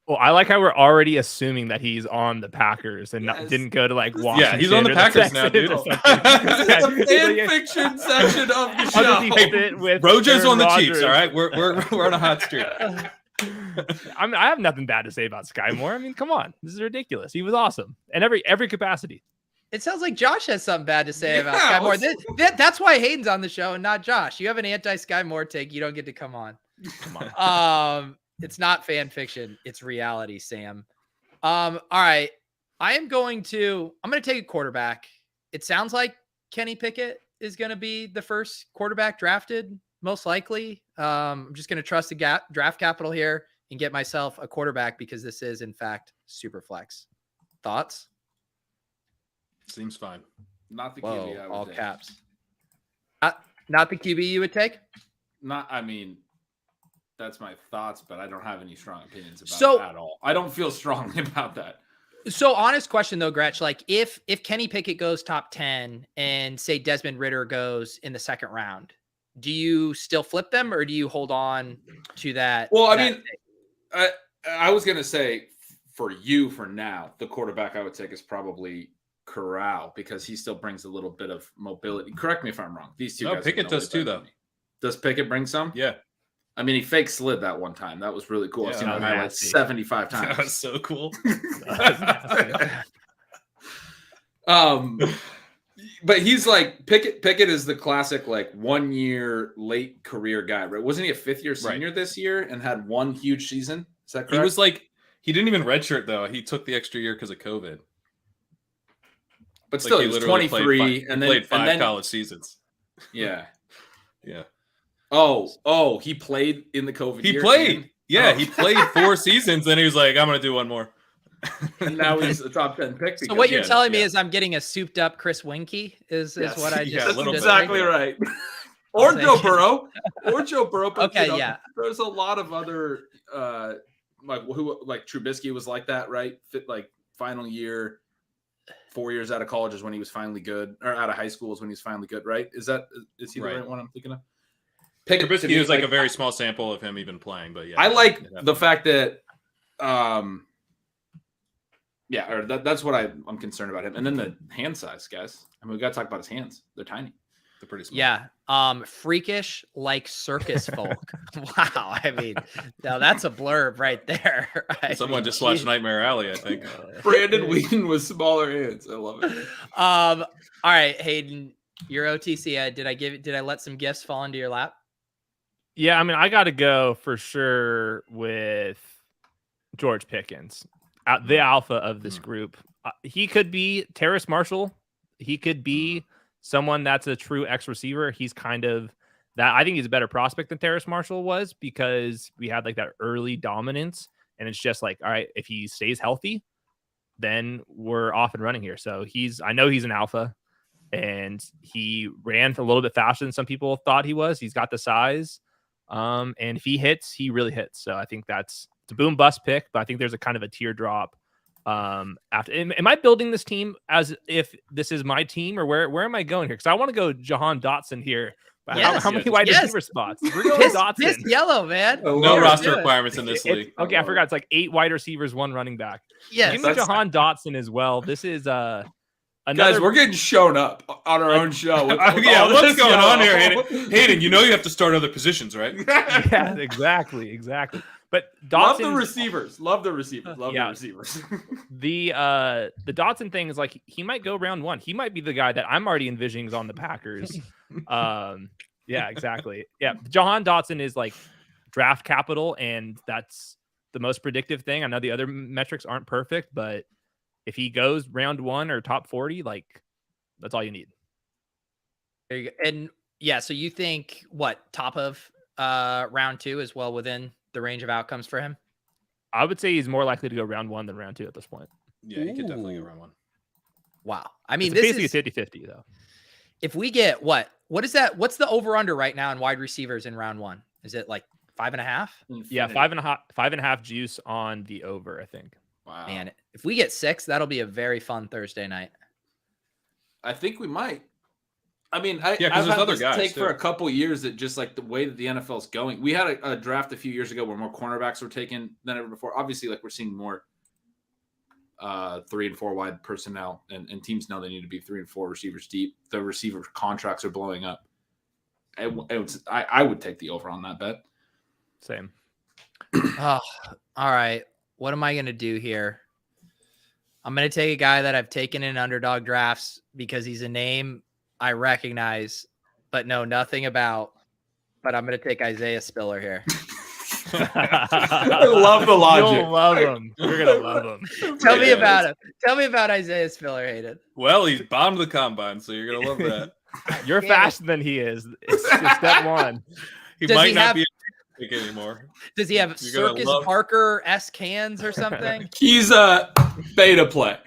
Well, I like how we're already assuming that he's on the Packers and didn't go to like Washington. Yeah, he's on the Packers now, dude. This is the fan fiction section of the show. Hey, Rojo's on the Chiefs, all right? We're on a hot streak. I have nothing bad to say about Skyy Moore. I mean, come on, this is ridiculous. He was awesome in every capacity. It sounds like Josh has something bad to say about Skyy Moore. That's why Hayden's on the show and not Josh. You have an anti-Skyy Moore take. You don't get to come on. Come on. It's not fan fiction. It's reality, Sam. All right. I'm going to take a quarterback. It sounds like Kenny Pickett is going to be the first quarterback drafted, most likely. I'm just going to trust the draft capital here and get myself a quarterback because this is, in fact, super flex. Thoughts? Seems fine. Not the Whoa, QB. all caps. Not the QB you would take? I mean, that's my thoughts, but I don't have any strong opinions about it at all. I don't feel strongly about that. So honest question though, Gretch, like if Kenny Pickett goes top 10 and say Desmond Ridder goes in the second round, do you still flip them or do you hold on to that? Well, I mean, I was going to say for now, the quarterback I would take is probably Corral because he still brings a little bit of mobility. Correct me if I'm wrong. These two guys. Pickett does too, though. Does Pickett bring some? Yeah. I mean, he fake slid that one time. That was really cool. Yeah, I've seen him highlights 75 times. That was so cool. But he's like Pickett is the classic like 1 year late career guy, right? Wasn't he a 5th year senior this year and had one huge season? Is that correct? He was like he didn't even redshirt though. He took the extra year because of COVID. But still, he was 23 and then played 5 college seasons. Yeah. Yeah. Oh, he played in the COVID year. He played. Yeah, he played 4 seasons. Then he was like, I'm going to do one more. And now he's a top 10 pick. So what you're telling me is I'm getting a souped up Chris Winkie is what I just. That's exactly right. Or Joe Burrow. Okay, yeah. There's a lot of other like Trubisky was like that, right? Like final year, 4 years out of college is when he was finally good, or out of high school is when he's finally good, right? Is he the right one I'm thinking of? Trubisky was like a very small sample of him even playing, but yeah. I like the fact that, that's what I'm concerned about him. And then the hand size, guys. I mean, we got to talk about his hands. They're tiny. They're pretty small. Yeah. Freakish like circus folk. Wow. I mean, now that's a blurb right there. Someone just watched Nightmare Alley, I think. Brandon Whedon with smaller hands. I love it. All right, Hayden, your OTC. Did I let some gifts fall into your lap? Yeah, I mean, I got to go for sure with George Pickens, the alpha of this group. He could be Terrace Marshall. He could be someone that's a true X receiver. He's kind of that. I think he's a better prospect than Terrace Marshall was because we had like that early dominance. And it's just like, all right, if he stays healthy, then we're off and running here. So I know he's an alpha and he ran a little bit faster than some people thought he was. He's got the size. And if he hits, he really hits. So I think it's a boom bust pick, but I think there's a kind of a teardrop. After, am I building this team as if this is my team or where am I going here? Because I want to go Jahan Dotson here. Yes, how many wide receiver spots? We're going Dotson. Piss yellow, man. No roster requirements in this league. Okay, I forgot. It's like 8 wide receivers, 1 running back. Yes, give me Jahan Dotson as well. This is guys, we're getting shown up on our own show. What's going on here, Hayden? Hayden, you know you have to start other positions, right? Yeah, exactly. But Dotson, love the receivers. Love the receivers. The Dotson thing is like he might go round 1. He might be the guy that I'm already envisioning is on the Packers. Yeah, exactly. Yeah, Jahan Dotson is like draft capital, and that's the most predictive thing. I know the other metrics aren't perfect, but if he goes round 1 or top 40, like that's all you need. There you go. And yeah, so you think top of round 2 is well within the range of outcomes for him? I would say he's more likely to go round 1 than round 2 at this point. Yeah, he could definitely go round 1. Wow. I mean, it's this basically is 50-50 though. If we get what is that? What's the over under right now in wide receivers in round 1? Is it like 5.5? Yeah, 5.5 juice on the over, I think. Wow. Man, if we get 6, that'll be a very fun Thursday night. I think we might. I mean, I've there's had other this guys take too. for a couple years that just like the way that the NFL is going. We had a draft a few years ago where more cornerbacks were taken than ever before. Obviously, like we're seeing more 3 and 4 wide personnel, and teams know they need to be 3 and 4 receivers deep. The receiver contracts are blowing up. I would take the over on that bet. Same. Oh, all right. What am I going to do here? I'm going to take a guy that I've taken in underdog drafts because he's a name I recognize, but know nothing about. But I'm going to take Isaiah Spiller here. I love the logic. You'll love him. You're going to love him. Tell me about him. Tell me about Isaiah Spiller, Hayden. Well, he's bombed the combine, so you're gonna love that. You're faster than he is. It's step one. He Does might he not have- be a pick anymore. Does he have You're gonna Circus love- Parker-esque hands or something? He's a beta play.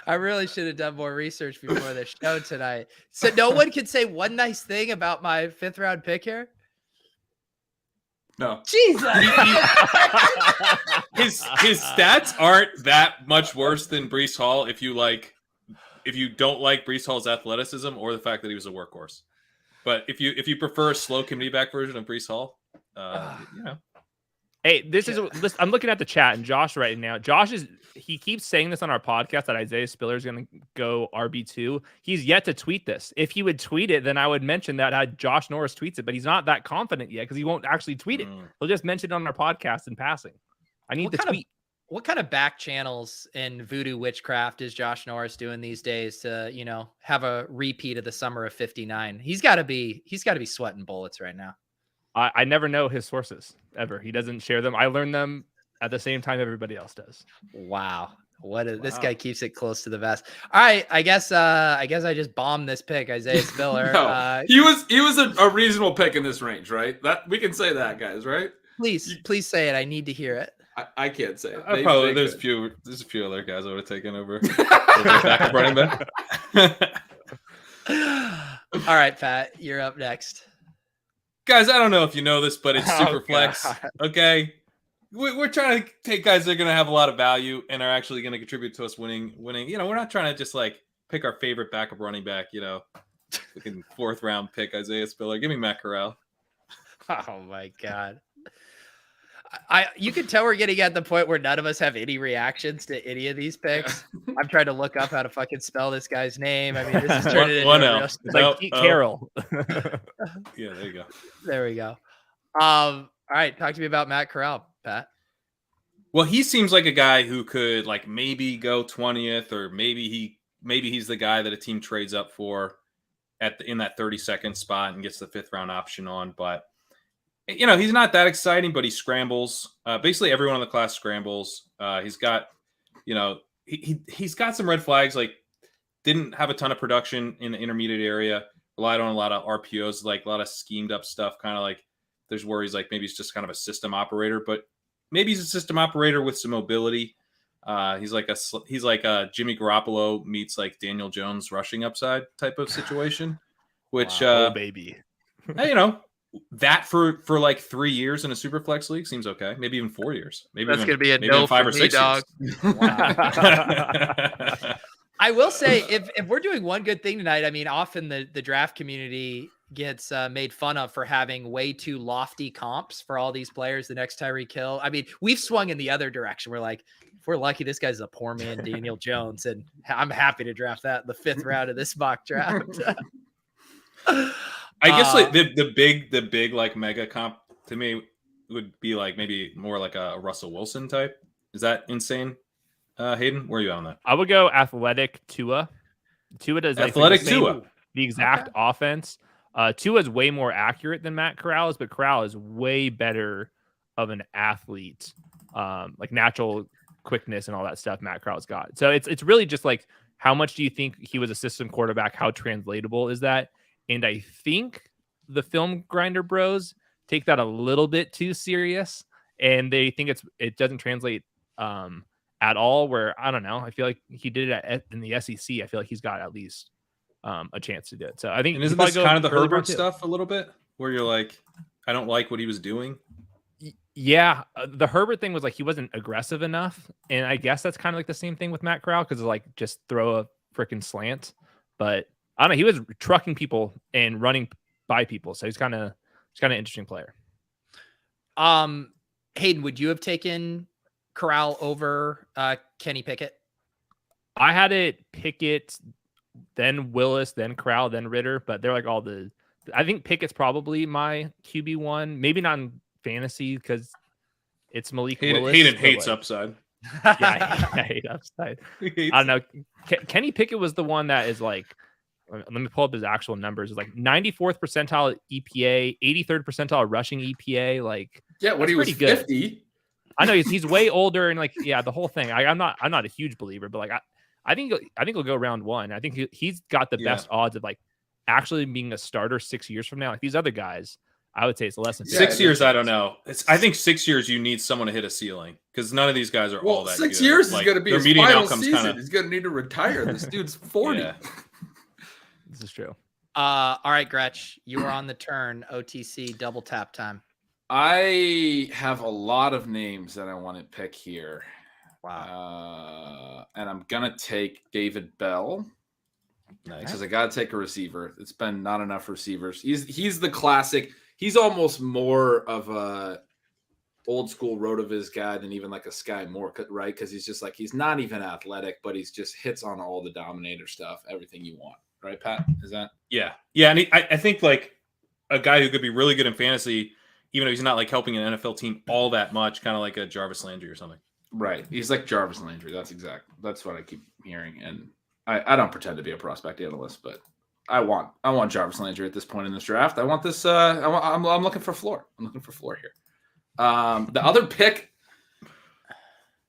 I really should have done more research before the show tonight. So no one could say one nice thing about my 5th round pick here? No. Jesus. His stats aren't that much worse than Breece Hall if you don't like Breece Hall's athleticism or the fact that he was a workhorse. But if you prefer a slow committee back version of Breece Hall, you know. Hey, I'm looking at the chat and Josh right now. He keeps saying this on our podcast that Isaiah Spiller is going to go RB2. He's yet to tweet this. If he would tweet it, then I would mention that Josh Norris tweets it, but he's not that confident yet because he won't actually tweet it. He'll just mention it on our podcast in passing. I need the tweet. What kind of back channels in voodoo witchcraft is Josh Norris doing these days to, have a repeat of the summer of 59? He's got to be sweating bullets right now. I never know his sources ever. He doesn't share them. I learn them at the same time everybody else does. Wow. This guy keeps it close to the vest. All right. I guess I just bombed this pick, Isaiah Spiller. No, he was a reasonable pick in this range, right? That we can say that, guys, right? Please say it. I need to hear it. I can't say it. There's a few other guys I would have taken over. Backup running back. All right, Pat, you're up next. Guys, I don't know if you know this, but it's super flex. Okay. We're trying to take guys that are going to have a lot of value and are actually going to contribute to us winning. We're not trying to just pick our favorite backup running back, looking 4th round pick, Isaiah Spiller. Give me Matt Corral. Oh my God. You can tell we're getting at the point where none of us have any reactions to any of these picks. I'm trying to look up how to fucking spell this guy's name. I mean, this is turning into a real... It's like Pete Carroll. Yeah, there you go. There we go. All right, talk to me about Matt Corral, Pat. Well, he seems like a guy who could maybe go 20th, or maybe he's the guy that a team trades up for in that 32nd spot and gets the 5th round option on, but he's not that exciting, but he scrambles. Basically, everyone in the class scrambles. He's got, he's got some red flags. Didn't have a ton of production in the intermediate area. Relied on a lot of RPOs, a lot of schemed up stuff. Kind of there's worries maybe he's just kind of a system operator, but maybe he's a system operator with some mobility. He's like a Jimmy Garoppolo meets Daniel Jones rushing upside type of situation, which baby, that for 3 years in a super flex league seems okay. Maybe even 4 years. Maybe that's going to be a no 5 for or me, 6 dog. Years. I will say, if we're doing one good thing tonight, I mean, often the draft community gets made fun of for having way too lofty comps for all these players. The next Tyreek Hill. I mean, we've swung in the other direction. We're if we're lucky, this guy's a poor man, Daniel Jones, and I'm happy to draft that in the 5th round of this mock draft. I guess the big mega comp to me would be maybe more a Russell Wilson type. Is that insane, Hayden? Where are you on that? I would go athletic Tua. Tua does athletic Tua, the exact offense. Tua is way more accurate than Matt Corral is, but Corral is way better of an athlete, natural quickness and all that stuff. Matt Corral's got. So it's really just how much do you think he was a system quarterback? How translatable is that? And I think the film grinder bros take that a little bit too serious, and they think it doesn't translate at all. Where I don't know, I feel like he did it in the SEC. I feel like he's got at least a chance to do it. So I think, and isn't this kind of the Herbert stuff a little bit, where you're I don't like what he was doing? Yeah, the Herbert thing was he wasn't aggressive enough, and I guess that's kind of the same thing with Matt Corral because just throw a freaking slant, but. I don't know. He was trucking people and running by people, so he's kind of an interesting player. Hayden, would you have taken Corral over Kenny Pickett? I had it Pickett, then Willis, then Corral, then Ridder, but they're all the I think Pickett's probably my QB1. Maybe not in fantasy because it's Malik Willis. Hayden hates upside. Yeah, I hate upside. I don't know. Kenny Pickett was the one that is like, let me pull up his actual numbers. It's like 94th percentile EPA, 83rd percentile rushing EPA. Like, yeah, when he was 50. I know he's way older and like, yeah, the whole thing. I'm not a huge believer, but like, I think he'll go round 1. I think he's got the best odds of like actually being a starter 6 years from now. Like these other guys, I would say it's less than 6 years. I don't know. I think 6 years you need someone to hit a ceiling because none of these guys are all that 6 good. years like, is going to be his final season. He's going to need to retire. This dude's 40. Yeah. This is true. All right, Gretch, you are on the turn. OTC double tap time. I have a lot of names that I want to pick here. Wow. And I'm going to take David Bell. Nice. Because I got to take a receiver. It's been not enough receivers. He's the classic. He's almost more of a old school Rotoviz guy than even like a Skyy Moore, right? Because he's just like, he's not even athletic, but he's just hits on all the dominator stuff, everything you want. Right, Pat? Is that? Yeah. And I think like a guy who could be really good in fantasy, even though he's not like helping an NFL team all that much, kind of like a Jarvis Landry or something. Right. He's like Jarvis Landry. That's what I keep hearing. And I don't pretend to be a prospect analyst, but I want Jarvis Landry at this point in this draft. I want this. I'm looking for floor. I'm looking for floor here. The other pick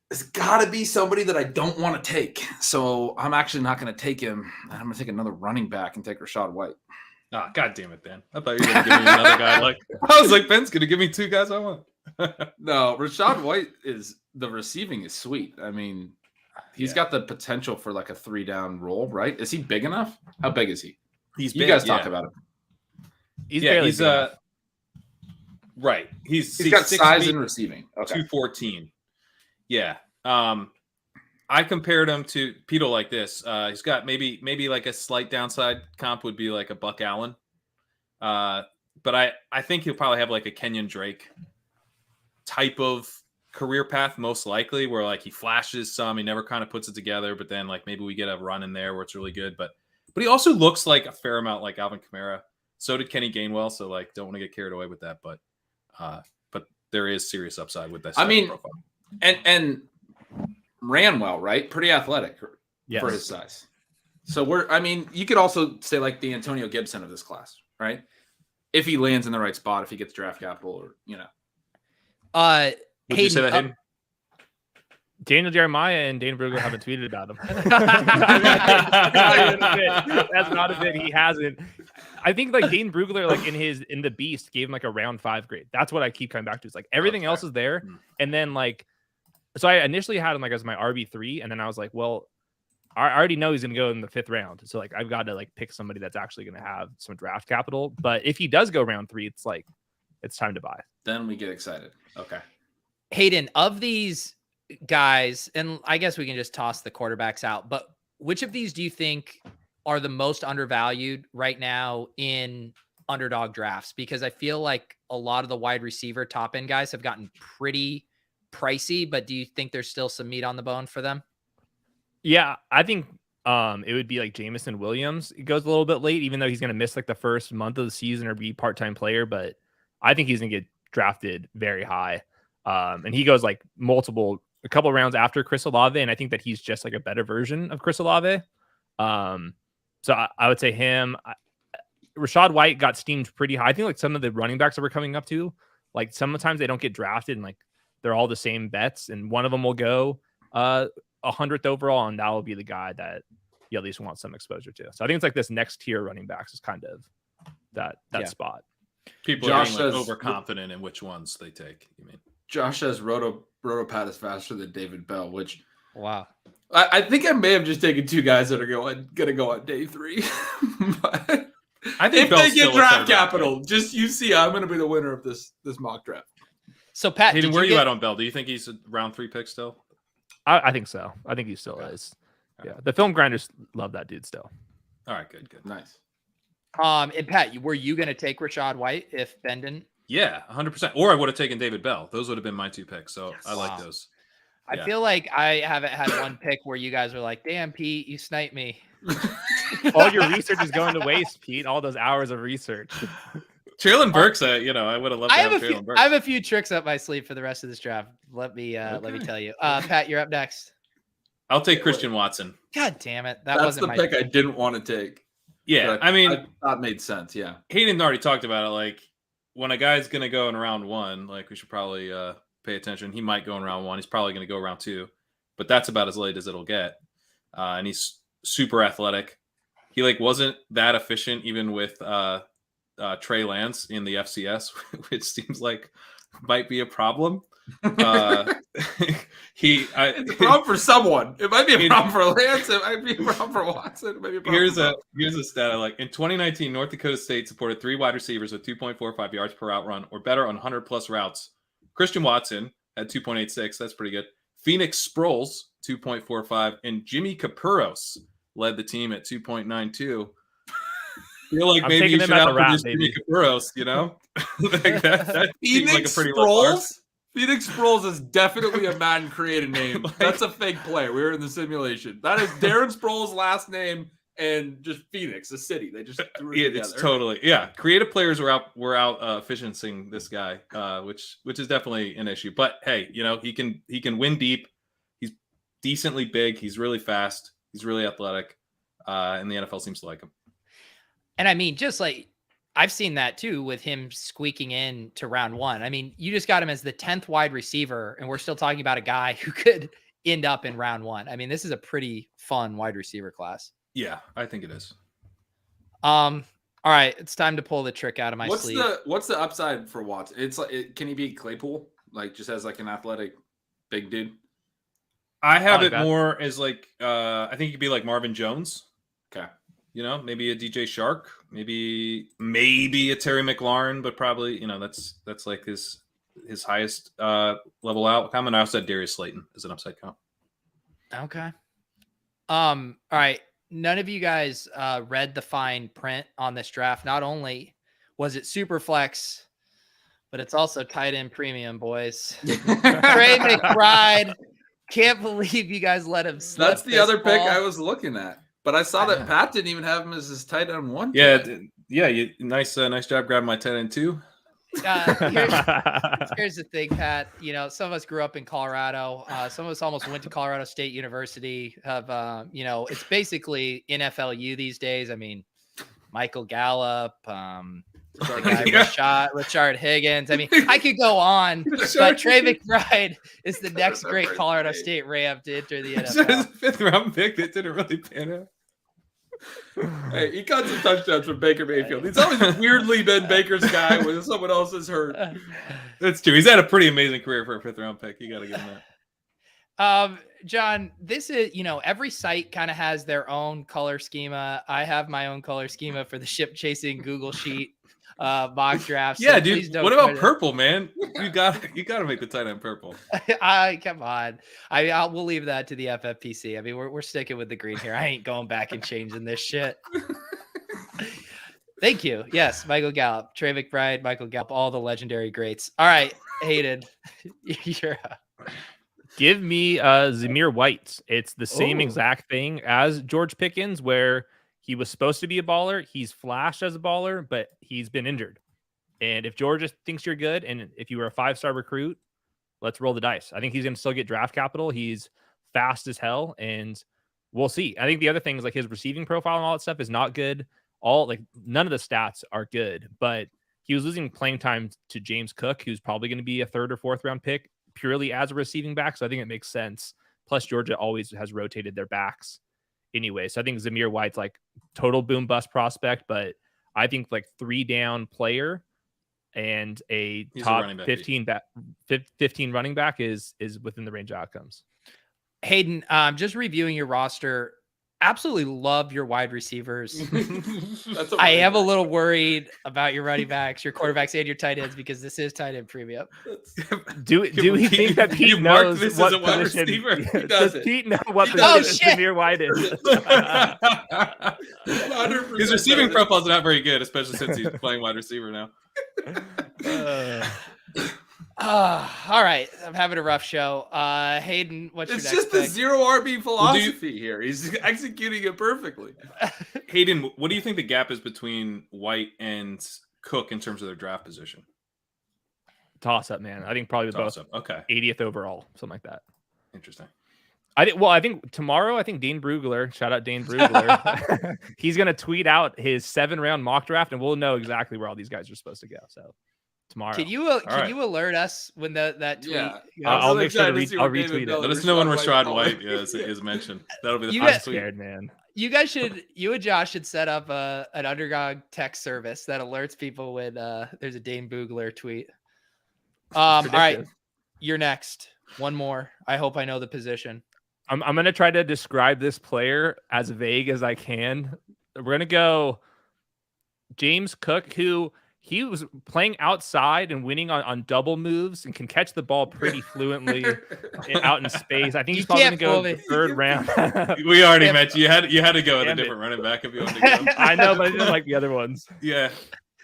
has got to be somebody that I don't want to take. So I'm actually not going to take him. I'm going to take another running back and take Rachaad White. Oh, God damn it, Ben. I thought you were going to give me another guy. Like I was like, Ben's going to give me 2 guys I want. No, Rachaad White the receiving is sweet. I mean, he's got the potential for like a 3-down role, right? Is he big enough? How big is he? He's you big, guys talk about him. He's right. He's got size and receiving. Okay. 214. Yeah. I compared him to Pito like this. He's got maybe like a slight downside comp would be like a Buck Allen. But I think he'll probably have like a Kenyon Drake type of career path, most likely, where like he flashes some, he never kind of puts it together, but then like maybe we get a run in there where it's really good. But he also looks like a fair amount like Alvin Kamara. So did Kenny Gainwell. So like don't want to get carried away with that, but there is serious upside with that. I mean, profile. and ran well, right? Pretty athletic for his size. So you could also say like the Antonio Gibson of this class, right? If he lands in the right spot, if he gets draft capital, or Would you say that, Hayden? Daniel Jeremiah and Dana Brugler haven't tweeted about him. That's not a bit. He hasn't. I think like Dane Brugler, like in the Beast, gave him like a round 5 grade. That's what I keep coming back to. It's like everything else is there, and then like, so I initially had him like as my RB3, and then I was like, well, I already know he's going to go in the 5th round, so like I've got to like pick somebody that's actually going to have some draft capital. But if he does go round 3, it's like it's time to buy. Then we get excited. Okay, Hayden, of these guys, and I guess we can just toss the quarterbacks out, but which of these do you think are the most undervalued right now in underdog drafts? Because I feel like a lot of the wide receiver top end guys have gotten pretty pricey, but do you think there's still some meat on the bone for them? Yeah, I think it would be like Jameson Williams. It goes a little bit late, even though he's going to miss like the first month of the season or be part-time player, but I think he's going to get drafted very high. And he goes like a couple rounds after Chris Olave, and I think that he's just like a better version of Chris Olave. So I would say him. Rachaad White got steamed pretty high. I think like some of the running backs that we're coming up to, like sometimes they don't get drafted and like they're all the same bets, and one of them will go 100th overall, and that will be the guy that you at least want some exposure to. So I think it's like this next tier running backs is kind of that spot. People are getting like overconfident in which ones they take. You mean Josh says Rotopad is faster than David Bell, which wow. I think I may have just taken 2 guys that are going to go on day 3. But I think if they get draft capital, just you see, I'm going to be the winner of this mock draft. So Pat, Hayden, where are you at on Bell? Do you think he's a round 3 pick still? I think so. I think he still is. Yeah, the film grinders love that dude still. All right, good, nice. And Pat, were you going to take Rachaad White if Ben didn't? Yeah, 100%. Or I would have taken David Bell. Those would have been my 2 picks. So yes. I like those. I feel like I haven't had one pick where you guys are like, damn, Pete, you sniped me. All your research is going to waste, Pete. All those hours of research. Treylon Burks, I would have loved to have Treylon Burks. I have a few tricks up my sleeve for the rest of this draft. Let me tell you. Pat, you're up next. I'll take Christian Watson. God damn it. That's wasn't the pick I didn't want to take. Yeah, I that made sense. Yeah. Hayden already talked about it. Like, when a guy's going to go in round 1, like, we should probably pay attention. He might go in round 1. He's probably going to go round 2. But that's about as late as it'll get. And he's super athletic. He, wasn't that efficient even with Trey Lance in the FCS, which seems like might be a problem. It's a problem for someone. It might be a problem for Lance. It might be a problem for Watson. It might be a problem here's a stat I like. In 2019, North Dakota State supported 3 wide receivers with 2.45 yards per route run or better on 100 plus routes. Christian Watson had 2.86. That's pretty good. Phoenix Sproles 2.45 and Jimmy Kapuros led the team at 2.92. Feel like maybe you should outproduce Jimmy Kapuros, that seems like a pretty low bar. Phoenix Sproles is definitely a Madden created name. That's a fake play. We were in the simulation. That is Darren Sproles' last name and just Phoenix, a city. They just threw it together. It's totally creative players were out efficiencying this guy, which is definitely an issue. But hey, he can win deep. He's decently big. He's really fast. He's really athletic, and the NFL seems to like him. And I mean, just like I've seen that too with him squeaking in to round 1. I mean, you just got him as the 10th wide receiver, and we're still talking about a guy who could end up in round 1. I mean, this is a pretty fun wide receiver class. Yeah, I think it is. All right, it's time to pull the trick out of my sleeve. What's the upside for Watson? It's like, can he be Claypool? Just as an athletic big dude? I have it more as I think he could be like Marvin Jones. Okay. Maybe a DJ Shark, maybe a Terry McLaurin, but probably, that's like his highest level outcome. And I also said Darius Slayton as an upside comp. Okay. All right. None of you guys read the fine print on this draft. Not only was it super flex, but it's also tight end premium, boys. Trey McBride. Can't believe you guys let him slip. That's the other pick I was looking at. But I saw that Pat didn't even have him as his tight end 1. Yeah, nice job grabbing my tight end 2. Here's the thing, Pat. Some of us grew up in Colorado. Some of us almost went to Colorado State University. It's basically NFLU these days. I mean, Michael Gallup, Rachaad Higgins. I mean, I could go on, but Trey McBride is the next great Colorado State Ram to enter the NFL. His 5th round pick that didn't really pan out. Hey, he caught some touchdowns from Baker Mayfield. He's always weirdly been Baker's guy when someone else is hurt. That's true. He's had a pretty amazing career for a 5th round pick. You got to give him that. John, this is, every site kind of has their own color schema. I have my own color schema for the ship chasing Google sheet mock draft. Yeah, dude. What about purple, man? You got to make the tight end purple. Come on. We'll leave that to the FFPC. I mean, we're sticking with the green here. I ain't going back and changing this shit. Thank you. Yes, Michael Gallup, Trey McBride, Michael Gallup, all the legendary greats. All right, Hayden, you're up. Give me Zamir White. It's the same exact thing as George Pickens, where he was supposed to be a baller. He's flashed as a baller, but he's been injured. And if Georgia thinks you're good, and if you were a 5-star recruit, let's roll the dice. I think he's going to still get draft capital. He's fast as hell, and we'll see. I think the other thing is his receiving profile and all that stuff is not good. None of the stats are good, but he was losing playing time to James Cook, who's probably going to be a 3rd or 4th round pick purely as a receiving back. So I think it makes sense. Plus Georgia always has rotated their backs anyway. So I think Zamir White's total boom bust prospect, but I think 3 down player and he's top 15 running back is within the range of outcomes. Hayden, just reviewing your roster, absolutely love your wide receivers. I am a little worried about your running backs, your quarterbacks, and your tight ends because this is tight end premium. Do we think that Pete knows this what as a wide position? receiver? Does Pete know what position Zamir White is? His receiving profile's not very good, especially since he's playing wide receiver now. All right. I'm having a rough show. Hayden, what's your It's next just pick? the zero RB philosophy here. He's executing it perfectly. Hayden, what do you think the gap is between White and Cook in terms of their draft position? Toss up, man. I think probably both Toss up. Okay. 80th overall, something like that. Interesting. I think tomorrow, Dane Brugler, shout out Dane Brugler, he's going to tweet out his 7-round mock draft, and we'll know exactly where all these guys are supposed to go. So tomorrow. Can you alert us when that tweet? Yeah. I'll make sure to I'll retweet it. Let us know when Rachaad White is mentioned. That'll be the You first guys- tweet. Scared, man. You guys you and Josh should set up an Underdog text service that alerts people when there's a Dane Brugler tweet. All right, you're next. One more. I hope I know the position. I'm going to try to describe this player as vague as I can. We're going to go James Cook, who he was playing outside and winning on double moves and can catch the ball pretty fluently out in space. I think he's probably going to go the third round. We already mentioned you had to go with a different running back if you wanted to go. I know, but I didn't like the other ones. Yeah.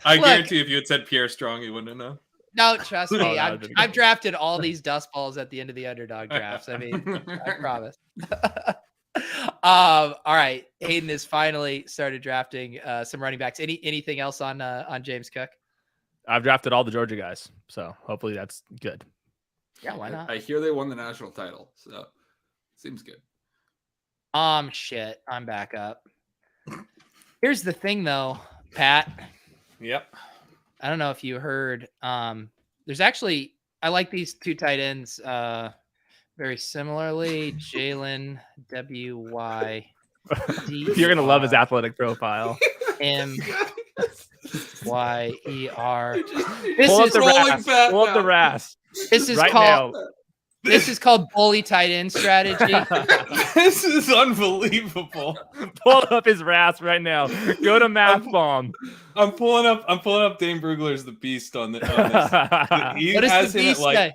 I guarantee if you had said Pierre Strong, you wouldn't have known. No, trust me. Oh, no, I've drafted all these dust balls at the end of the Underdog drafts. I mean, I promise. All right. Hayden has finally started drafting some running backs. Anything else on James Cook? I've drafted all the Georgia guys, so hopefully that's good. Yeah, why not? I hear they won the national title, so seems good. Shit. I'm back up. Here's the thing, though, Pat. Yep. I don't know if you heard. There's actually, I like these two tight ends very similarly. Jalen W.Y. You're going to love his athletic profile. M-Y-E-R. Pull up the RAS. This is right called. now. This is called bully tight end strategy. This is unbelievable. Pull up his RAS right now. Go to Math Bomb. I'm pulling up Dane Brugler's the beast on this. He What does has the him at beast say?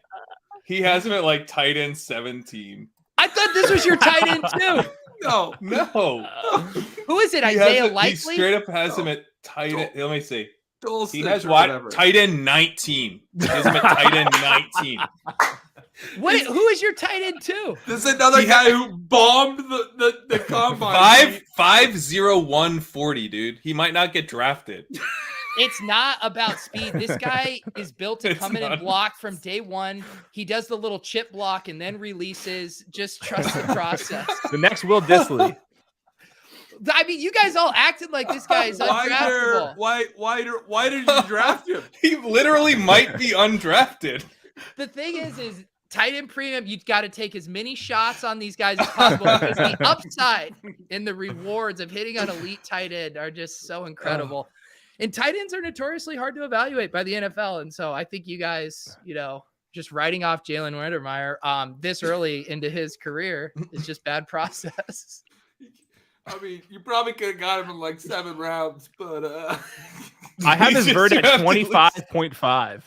he has him at like tight end 17. I thought this was your tight end too. No. Who is it? He Isaiah He Likely? straight up has him at tight end. Let me see. Dulcich He has or what? whatever. Tight end 19. He has him at tight end 19. Who is your tight end too? This is another guy who bombed the combine. 5'01" dude. He might not get drafted. It's not about speed. This guy is built to come in and block from day one. He does the little chip block and then releases. Just trust the process. The next Will Dissly. I mean, you guys all acted like this guy is undraftable. Why did you draft him? He literally might be undrafted. The thing is tight end premium, you've got to take as many shots on these guys as possible because the upside and the rewards of hitting on elite tight end are just so incredible. And tight ends are notoriously hard to evaluate by the NFL. And so I think you guys, just writing off Jalen Wintermeyer this early into his career is just bad process. I mean, you probably could have got him in like 7 rounds, but I have his vert at 25.5.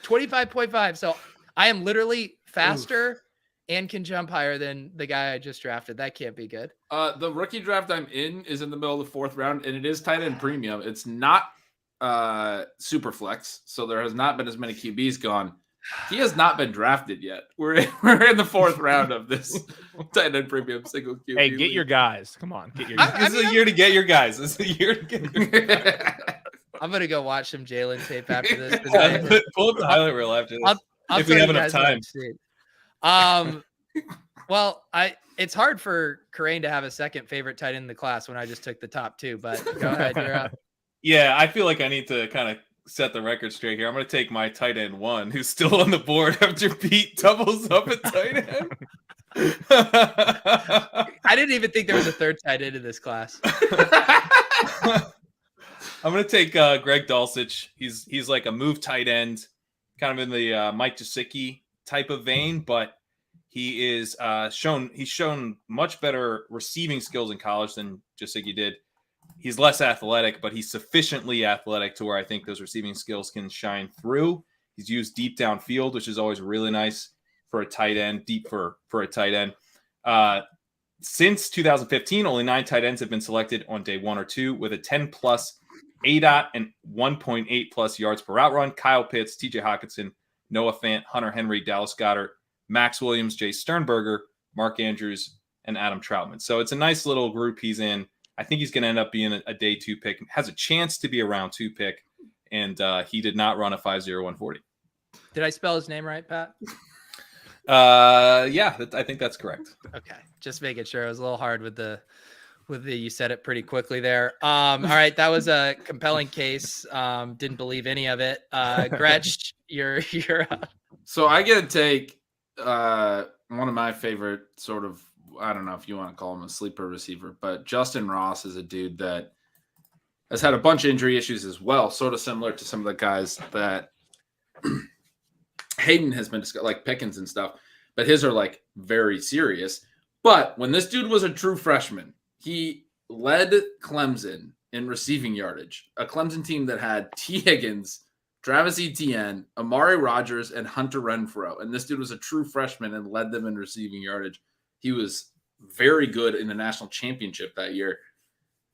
25.5. So I am literally faster and can jump higher than the guy I just drafted. That can't be good. the rookie draft I'm in is in the middle of the 4th round, and it is tight end premium. It's not super flex, so there has not been as many QBs gone. He has not been drafted yet. We're in the 4th round of this tight end premium single QB. Hey, get your guys. Come on, get your guys. This is a year to get your guys. This is a year to get your guys. I'm going to go watch some Jalen tape after this. Pull up the highlight reel after this. I'll if we tell have you enough guys time. Well, it's hard for Karain to have a second favorite tight end in the class when I just took the top 2, but go ahead, you're up. Yeah, I feel like I need to kind of set the record straight here. I'm going to take my tight end 1, who's still on the board after Pete doubles up at tight end. I didn't even think there was a third tight end in this class. I'm going to take Greg Dulcich. He's like a move tight end, kind of in the Mike Gesicki type of vein, but he is shown much better receiving skills in college than Gesicki did. He's less athletic, but he's sufficiently athletic to where I think those receiving skills can shine through. He's used deep downfield, which is always really nice for a tight end, deep for a tight end. Since 2015, only 9 tight ends have been selected on day 1 or 2 with a 10+ ADOT and 1.8+ yards per route run. Kyle Pitts, TJ Hawkinson, Noah Fant, Hunter Henry, Dallas Goedert, Max Williams, Jay Sternberger, Mark Andrews, and Adam Troutman. So it's a nice little group he's in. I think he's going to end up being a day 2 pick. Has a chance to be a round 2 pick, and he did not run a 5.0140. Did I spell his name right, Pat? Yeah, I think that's correct. Okay, just making sure. It was a little hard with the you said it pretty quickly there. All right, that was a compelling case. Didn't believe any of it. Gretch, you're So I get to take one of my favorite sort of, I don't know if you want to call him a sleeper receiver, but Justyn Ross is a dude that has had a bunch of injury issues as well, sort of similar to some of the guys that Hayden has been discussed, like Pickens and stuff, but his are like very serious. But when this dude was a true freshman, he led Clemson in receiving yardage, a Clemson team that had T. Higgins, Travis Etienne, Amari Rodgers, and Hunter Renfrow. And this dude was a true freshman and led them in receiving yardage. He was very good in the national championship that year.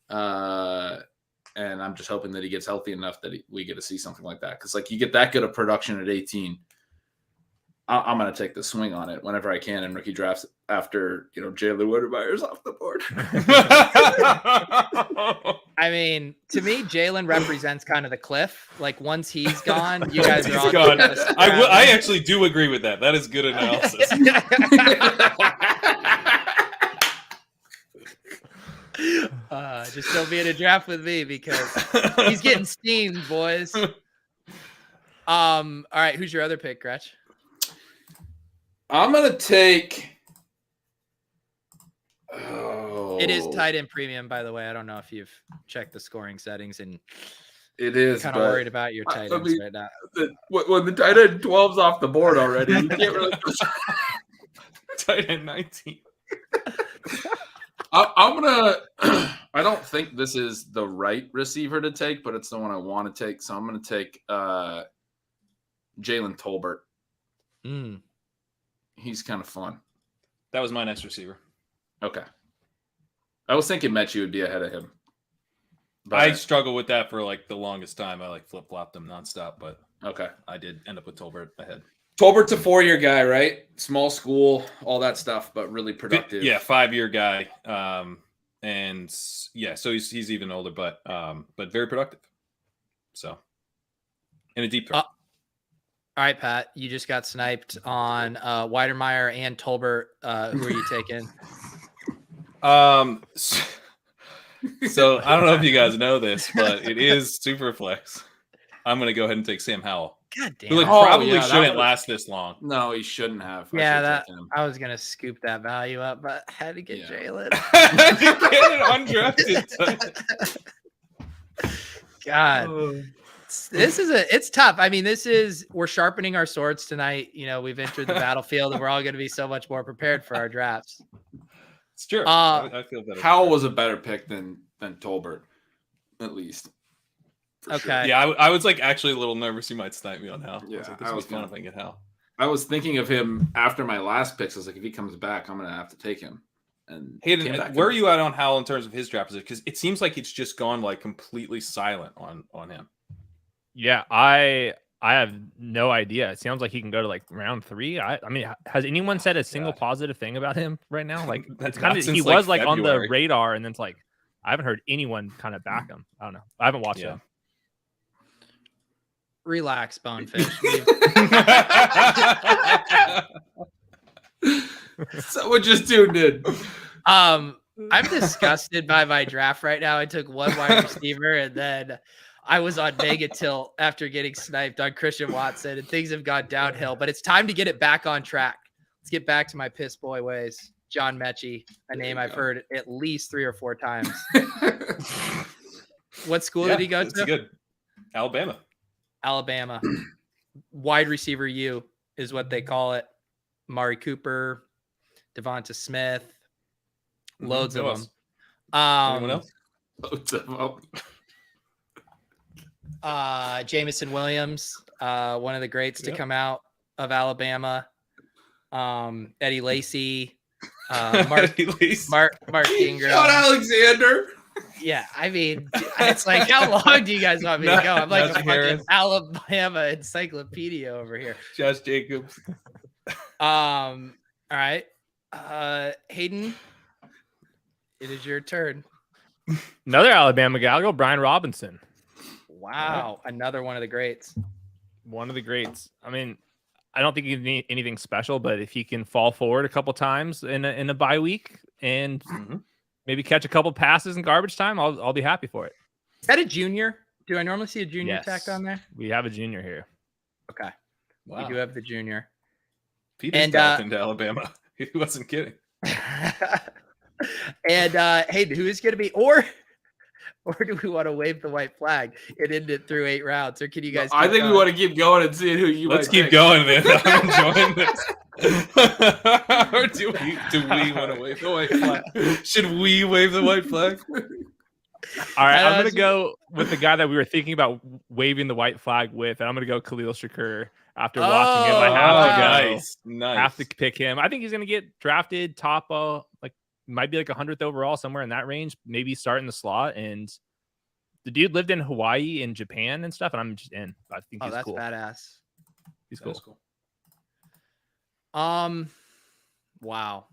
And I'm just hoping that he gets healthy enough that we get to see something like that. Because like you get that good of production at 18, I'm going to take the swing on it whenever I can in rookie drafts after, Jalen Wydermeier's off the board. I mean, to me, Jalen represents kind of the cliff. Like once he's gone, you guys are all gone. I actually do agree with that. That is good analysis. Just don't be in a draft with me because he's getting steamed, boys. All right, who's your other pick, Gretch? I'm gonna take. It is tight end premium, by the way. I don't know if you've checked the scoring settings, and it is kind of worried about your tight ends right now. When the tight end 12's off the board already, you can't really. Tight end 19. I'm gonna. I don't think this is the right receiver to take, but it's the one I want to take. So I'm gonna take Jalen Tolbert. He's kind of fun. That was my next receiver. Okay. I was thinking Mechie would be ahead of him. But I struggled with that for like the longest time. I flip-flopped them nonstop, but okay. I did end up with Tolbert ahead. Tolbert's a 4-year guy, right? Small school, all that stuff, but really productive. Yeah, 5-year guy. And yeah, so he's even older, but very productive. So in a deep throw. All right, Pat, you just got sniped on Wydermeier and Tolbert. Who are you taking? So I don't know if you guys know this, but it is super flex. I'm going to go ahead and take Sam Howell. God damn. Who probably shouldn't last this long. No, he shouldn't have. Yeah, I was going to scoop that value up, but I had to get Jalen. Undrafted. God. It's tough. I mean, we're sharpening our swords tonight. We've entered the battlefield and we're all going to be so much more prepared for our drafts. It's true. I feel better. Howell was a better pick than Tolbert, at least. Okay. Sure. Yeah, I was like actually a little nervous you might snipe me on Howell. Yeah, this was fun if I get Howell. I was thinking of him after my last picks. I was like, if he comes back, I'm going to have to take him. And Hayden, where are you at on Howell in terms of his draft position? Because it seems like it's just gone like completely silent on him. Yeah, I have no idea. It sounds like he can go to like round 3. I mean, has anyone said a single positive thing about him right now? Like that's kind of he was like on the radar, and then it's like I haven't heard anyone kind of back him. I don't know. I haven't watched him. Relax, Bonefish. Someone just tuned in. I'm disgusted by my draft right now. I took one wide receiver and then I was on mega tilt after getting sniped on Christian Watson, and things have gone downhill, but it's time to get it back on track. Let's get back to my piss boy ways. John Mechie, a name I've heard at least 3 or 4 times. What school did he go to? Good. Alabama. Wide receiver U is what they call it. Mari Cooper, Devonta Smith, loads of them. Anyone else? Loads of them. Jameson Williams, one of the greats to come out of Alabama. Eddie Lacy, Mark Ingram. Shout Alexander. Yeah, I mean, it's like, how long do you guys want me to go? I'm like a fucking Alabama encyclopedia over here. Josh Jacobs. All right. Hayden, it is your turn. Another Alabama guy. I'll go Brian Robinson. Wow. Another one of the greats. One of the greats. I mean, I don't think he need anything special, but if he can fall forward a couple times in a bye week and maybe catch a couple passes in garbage time, I'll be happy for it. Is that a junior? Do I normally see a junior tacked on there? We have a junior here. Okay. Wow. We do have the junior. Peter's dropped into Alabama. He wasn't kidding. And hey, who is going to be, or do we want to wave the white flag and end it through 8 rounds? Or can you guys? I think we want to keep going and see who you. Let's keep going, man. I'm enjoying this. Or do we want to wave the white flag? Should we wave the white flag? All right, I'm going to go with the guy that we were thinking about waving the white flag with, and I'm going to go Khalil Shakir. After watching him, I have to pick him. I think he's going to get drafted top, might be like 100th overall, somewhere in that range. Maybe start in the slot. And the dude lived in Hawaii and Japan and stuff, and I'm just in. I think he's cool. That's badass. He's cool. Wow.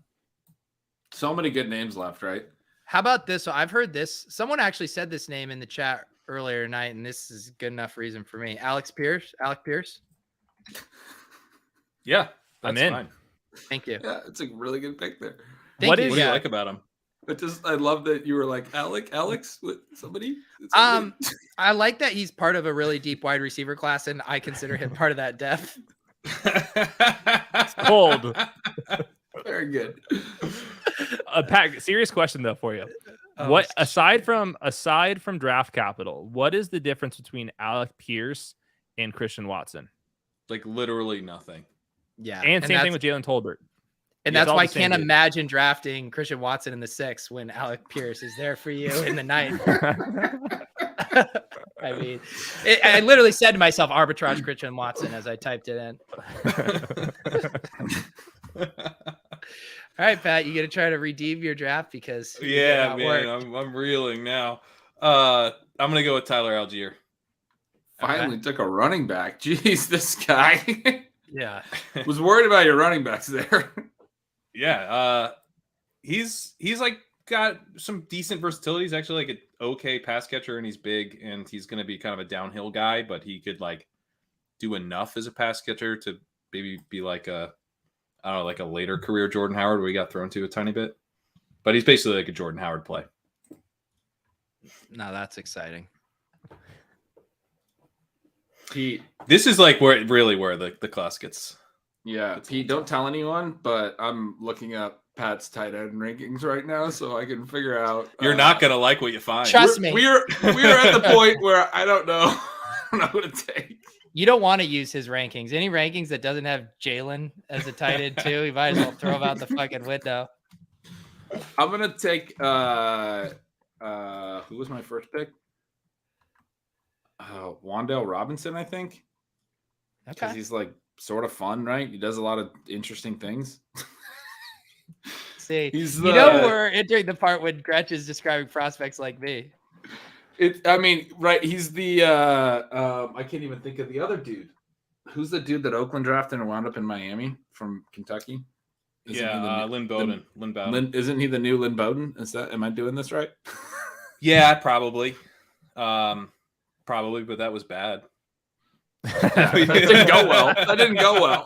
So many good names left, right? How about this? So I've heard this. Someone actually said this name in the chat earlier tonight, and this is good enough reason for me. Alec Pierce. Yeah, I'm in. Fine. Thank you. Yeah, it's a really good pick there. What do you like about him? I love that you were like Alex with somebody. I like that he's part of a really deep wide receiver class, and I consider him part of that depth. It's cold. Very good. Pat, serious question though for you. What aside from draft capital, what is the difference between Alec Pierce and Christian Watson? Like literally nothing. Yeah. And same thing with Jalen Tolbert. And that's why I can't imagine drafting Christian Watson in the 6th when Alec Pierce is there for you in the 9th. I mean, I literally said to myself, arbitrage Christian Watson as I typed it in. All right, Pat, you got to try to redeem your draft because I'm reeling now. I'm going to go with Tyler Allgeier. Finally took a running back. Jeez, this guy. Yeah. Was worried about your running backs there. Yeah. He's like got some decent versatility. He's actually like an okay pass catcher, and he's big, and he's going to be kind of a downhill guy, but he could like do enough as a pass catcher to maybe be like a later career Jordan Howard where he got thrown to a tiny bit. But he's basically like a Jordan Howard play. No, that's exciting. Pete, this is like where the class gets. Yeah, Pete, don't tell anyone, but I'm looking up Pat's tight end rankings right now, so I can figure out. You're not gonna like what you find. Trust me. We're at the point where I don't know. I don't know what to take. You don't want to use his rankings. Any rankings that doesn't have Jalen as a tight end too, you might as well throw him out the fucking window. I'm gonna take who was my first pick? Wan'Dale Robinson, I think. Okay. Because he's like sort of fun, right? He does a lot of interesting things. See, we're entering the part when Gretch is describing prospects like me. Right. He's the I can't even think of the other dude. Who's the dude that Oakland drafted and wound up in Miami from Kentucky? Lynn Bowden. Lynn Bowden. Isn't he the new Lynn Bowden? Am I doing this right? Yeah, probably. Probably, but that was bad. That didn't go well.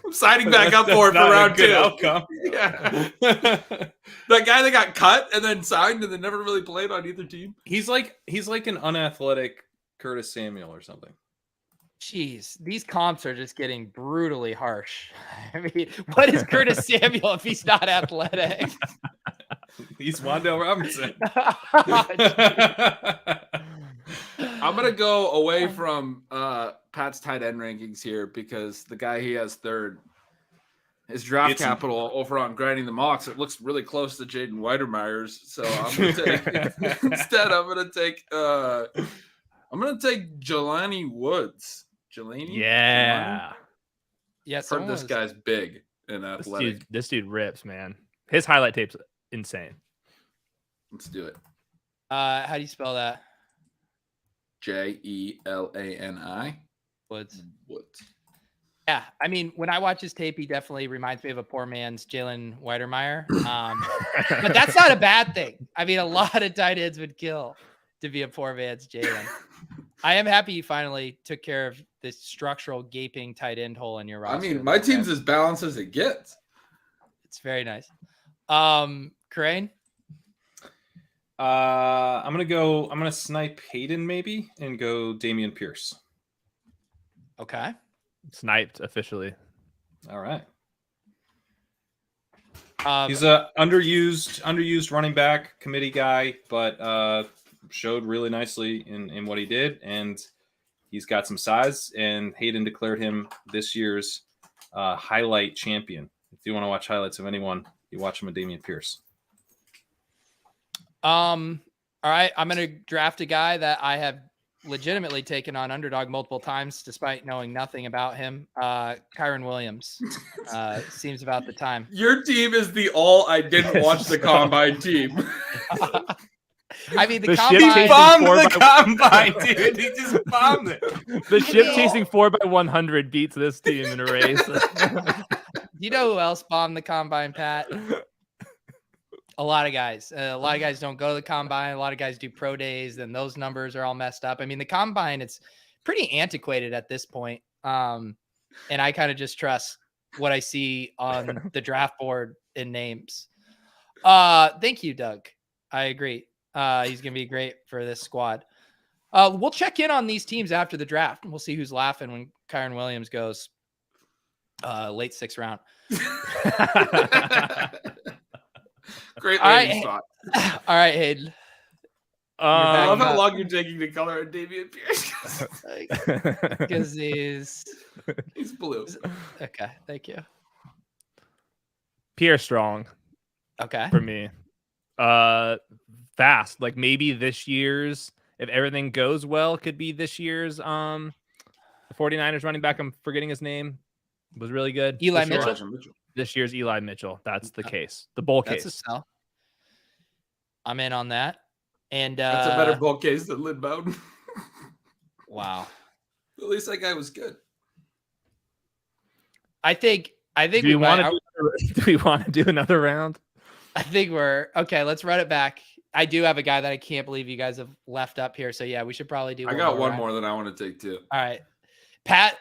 I'm signing back up for it for round 2. Outcome. Yeah. That guy that got cut and then signed and then never really played on either team. He's like an unathletic Curtis Samuel or something. Jeez, these comps are just getting brutally harsh. I mean, what is Curtis Samuel if he's not athletic? He's Wan'Dale Robinson. I'm going to go away from Pat's tight end rankings here because the guy he has third, his draft capital over on Grinding the Mocks, it looks really close to Jaden Weidermeyer's. So I'm going to take instead. I'm going to take Jelani Woods. Jelani? Yeah. Yes. Heard this guy's big and athletic. This dude rips, man. His highlight tape's insane. Let's do it. How do you spell that? Jelani. Woods. Woods. Yeah, I mean, when I watch his tape, he definitely reminds me of a poor man's Jalen Weidermeyer. But that's not a bad thing. I mean, a lot of tight ends would kill to be a poor man's Jalen. I am happy you finally took care of this structural gaping tight end hole in your roster. I mean, my team's as balanced as it gets. It's very nice. Crane? I'm gonna snipe Hayden maybe and go Dameon Pierce. Okay. Sniped officially. All right. He's a underused running back committee guy, but showed really nicely in what he did, and he's got some size. And Hayden declared him this year's highlight champion. If you want to watch highlights of anyone, you watch him with Dameon Pierce. All right. I'm going to draft a guy that I have legitimately taken on Underdog multiple times, despite knowing nothing about him. Kyron Williams. Seems about the time. Your team is the all I didn't watch the combine team. I mean, The combine. ship Bombed the combine, dude. He just bombed it. The ship chasing 4x100 beats this team in a race. You know who else bombed the combine, Pat? A lot of guys. A lot of guys don't go to the combine. A lot of guys do pro days, and those numbers are all messed up. I mean, the combine, it's pretty antiquated at this point. And I kind of just trust what I see on the draft board in names. Thank you, Doug. I agree. He's going to be great for this squad. We'll check in on these teams after the draft, and we'll see who's laughing when Kyron Williams goes late 6th round. Great All right. landing spot. All right, Hayden. I love how up. long you're taking to color on Dameon Pierce. Because he's blue. okay. Thank you. Pierre Strong Okay. for me. Fast. Like maybe this year's, if everything goes well, could be this year's the 49ers running back. I'm forgetting his name. Was really good. Eli this year. Mitchell. This year's Eli Mitchell. That's the case. The bull That's case. a sell. I'm in on that. And That's a better bull case than Lynn Bowden. wow. At least that guy was good. I think Do we want to do another round? I think we're okay. Let's run it back. I do have a guy that I can't believe you guys have left up here. So yeah, we should probably do. I got one round. more that I want to take too. All right. Pat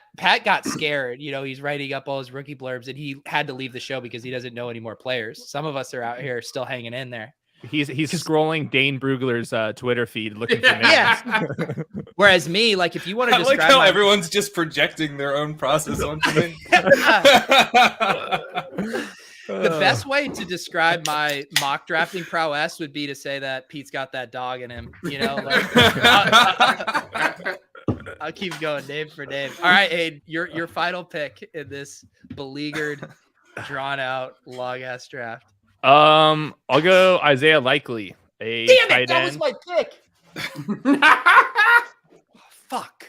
got scared. You know, he's writing up all his rookie blurbs, and he had to leave the show because he doesn't know any more players. Some of us are out here still hanging in there. He's scrolling Dane Brugler's Twitter feed looking for names. Yeah. Whereas me, like, if you want to I describe like how my- everyone's just projecting their own process onto me. The best way to describe my mock drafting prowess would be to say that Pete's got that dog in him. You know, like, I'll keep going name for name. All right, Aid, your final pick in this beleaguered, drawn out, long ass draft. I'll go Isaiah Likely. A Damn it, tight that was end. my pick. Fuck.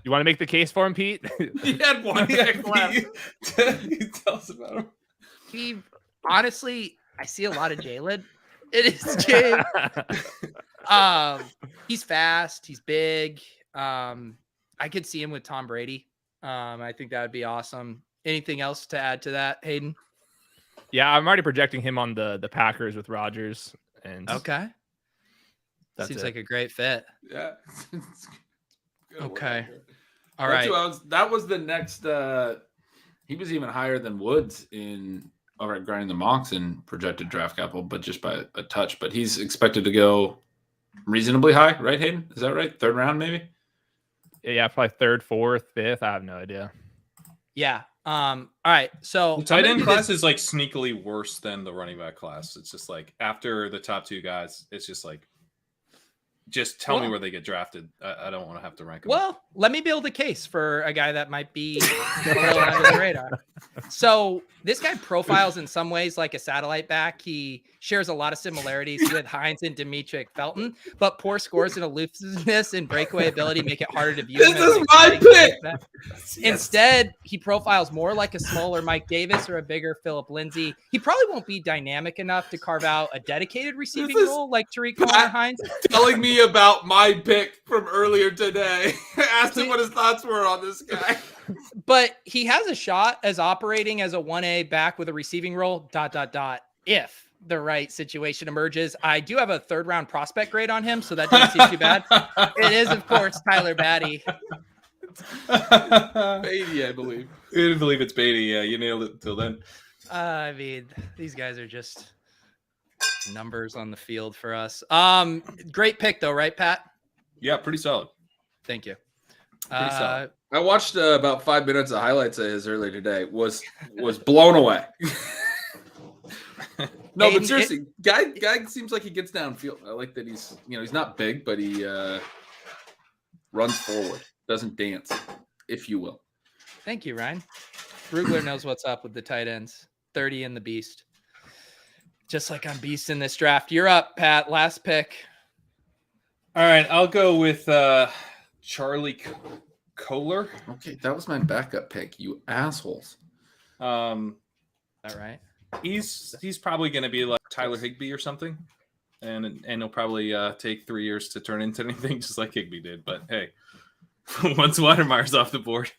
You want to make the case for him, Pete? He had one pick left. You tell us about him. He honestly, I see a lot of Jalen in his game. He's fast. He's big. I could see him with Tom Brady. I think that would be awesome. Anything else to add to that, Hayden? Yeah, I'm already projecting him on the Packers with Rodgers. And Okay. that's Seems it. like a great fit. Yeah. Okay. All That's right. that was the next. He was even higher than Woods over at Grinding the Mocks in projected draft capital, but just by a touch. But he's expected to go reasonably high, right, Hayden? Is that right? 3rd round, maybe? Yeah, probably 3rd, 4th, 5th. I have no idea. Yeah. All right. So The tight end class is like sneakily worse than the running back class. It's just like after the top 2 guys, it's just like, just tell me where they get drafted. I don't want to have to rank them. Well, let me build a case for a guy that might be a little under the radar. So This guy profiles in some ways like a satellite back. He shares a lot of similarities with Hines and Demetric Felton, but poor scores and aloofness and breakaway ability make it harder to view him. This is my pick. Instead, he profiles more like a smaller Mike Davis or a bigger Phillip Lindsay. He probably won't be dynamic enough to carve out a dedicated receiving role like Tariq Cohen or Hines. Telling me about my pick from earlier today. Asked him what his thoughts were on this guy. But he has a shot as operating as a 1A back with a receiving role, ... if the right situation emerges. I do have a 3rd round prospect grade on him, so that doesn't seem too bad. It is, of course, Tyler Badie. Badie, I believe. I didn't believe it's Badie. Yeah, you nailed it until then. I mean, these guys are just numbers on the field for us. Great pick, though, right, Pat? Yeah, pretty solid. Thank you. Pretty solid. I watched about 5 minutes of highlights of his earlier today. Was blown away. No, but seriously, guy seems like he gets downfield. I like that he's not big, but he runs forward, doesn't dance, if you will. Thank you, Ryan. Brugler knows what's up with the tight ends. 30 in the beast. Just like I'm beast in this draft. You're up, Pat. Last pick. All right, I'll go with Charlie Kohler. Okay, that was my backup pick, you assholes. All right. He's probably going to be like Tyler Higbee or something, and he'll probably take 3 years to turn into anything, just like Higbee did. But hey, once Watermeyer's off the board.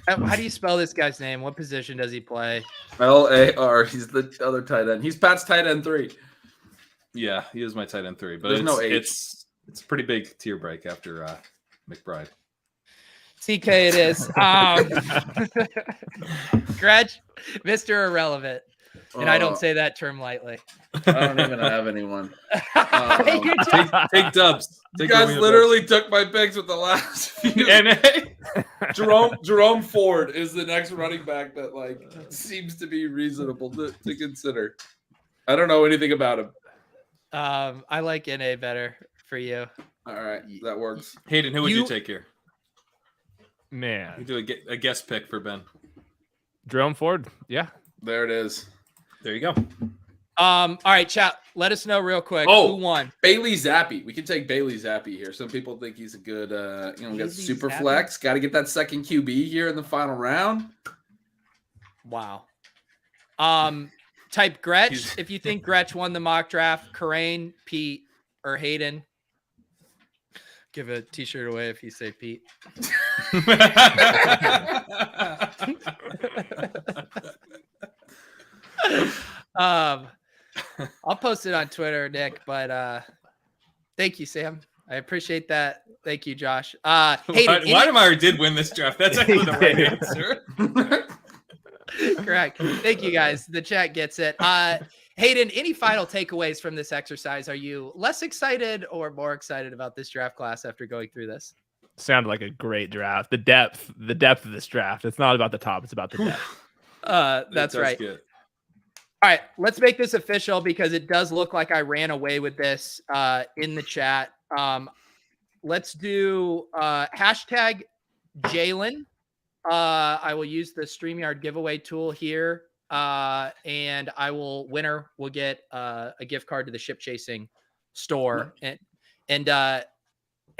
How do you spell this guy's name? What position does he play? LAR. He's the other tight end. He's Pat's tight end 3. Yeah, he is my tight end 3. But there's no H. It's a pretty big tier break after McBride. TK it is. Gretch, Mr. Irrelevant. And I don't say that term lightly. I don't even have anyone. Take dubs. You guys literally took my picks with the last few. Jerome Ford is the next running back that seems to be reasonable to consider. I don't know anything about him. I like NA better for you. All right, that works. Hayden, who would you take here? Man, you do a guest pick for Ben. Jerome Ford. Yeah, there it is. There you go. All right, chat. Let us know real quick who won. Bailey Zappi. We can take Bailey Zappi here. Some people think he's a good, we got super flex. Got to get that second QB here in the final round. Wow. Type Gretch if you think Gretch won the mock draft. Karain, Pete, or Hayden. Give a t-shirt away if you say Pete. I'll post it on Twitter, Nick, but thank you, Sam. I appreciate that. Thank you, Josh. Hayden, Wademeyer did win this draft. That's actually the right answer. Correct. Thank you, guys. The chat gets it. Hayden, any final takeaways from this exercise? Are you less excited or more excited about this draft class after going through this? Sounded like a great draft. The depth of this draft. It's not about the top. It's about the depth. That's right. All right, let's make this official because it does look like I ran away with this in the chat. Let's do hashtag Jalen. I will use the StreamYard giveaway tool here. And winner will get a gift card to the Ship Chasing store. And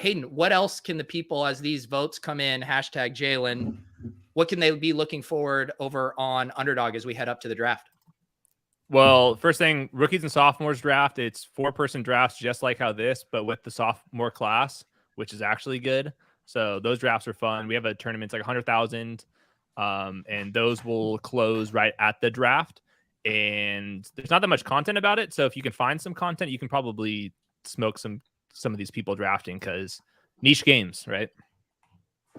Hayden, what else can the people, as these votes come in, hashtag Jalen, what can they be looking forward over on Underdog as we head up to the draft? Well, first thing, rookies and sophomores draft, it's 4-person drafts, just like how this, but with the sophomore class, which is actually good. So those drafts are fun. We have a tournament, it's like 100,000. And those will close right at the draft. And there's not that much content about it. So if you can find some content, you can probably smoke some of these people drafting because niche games, right?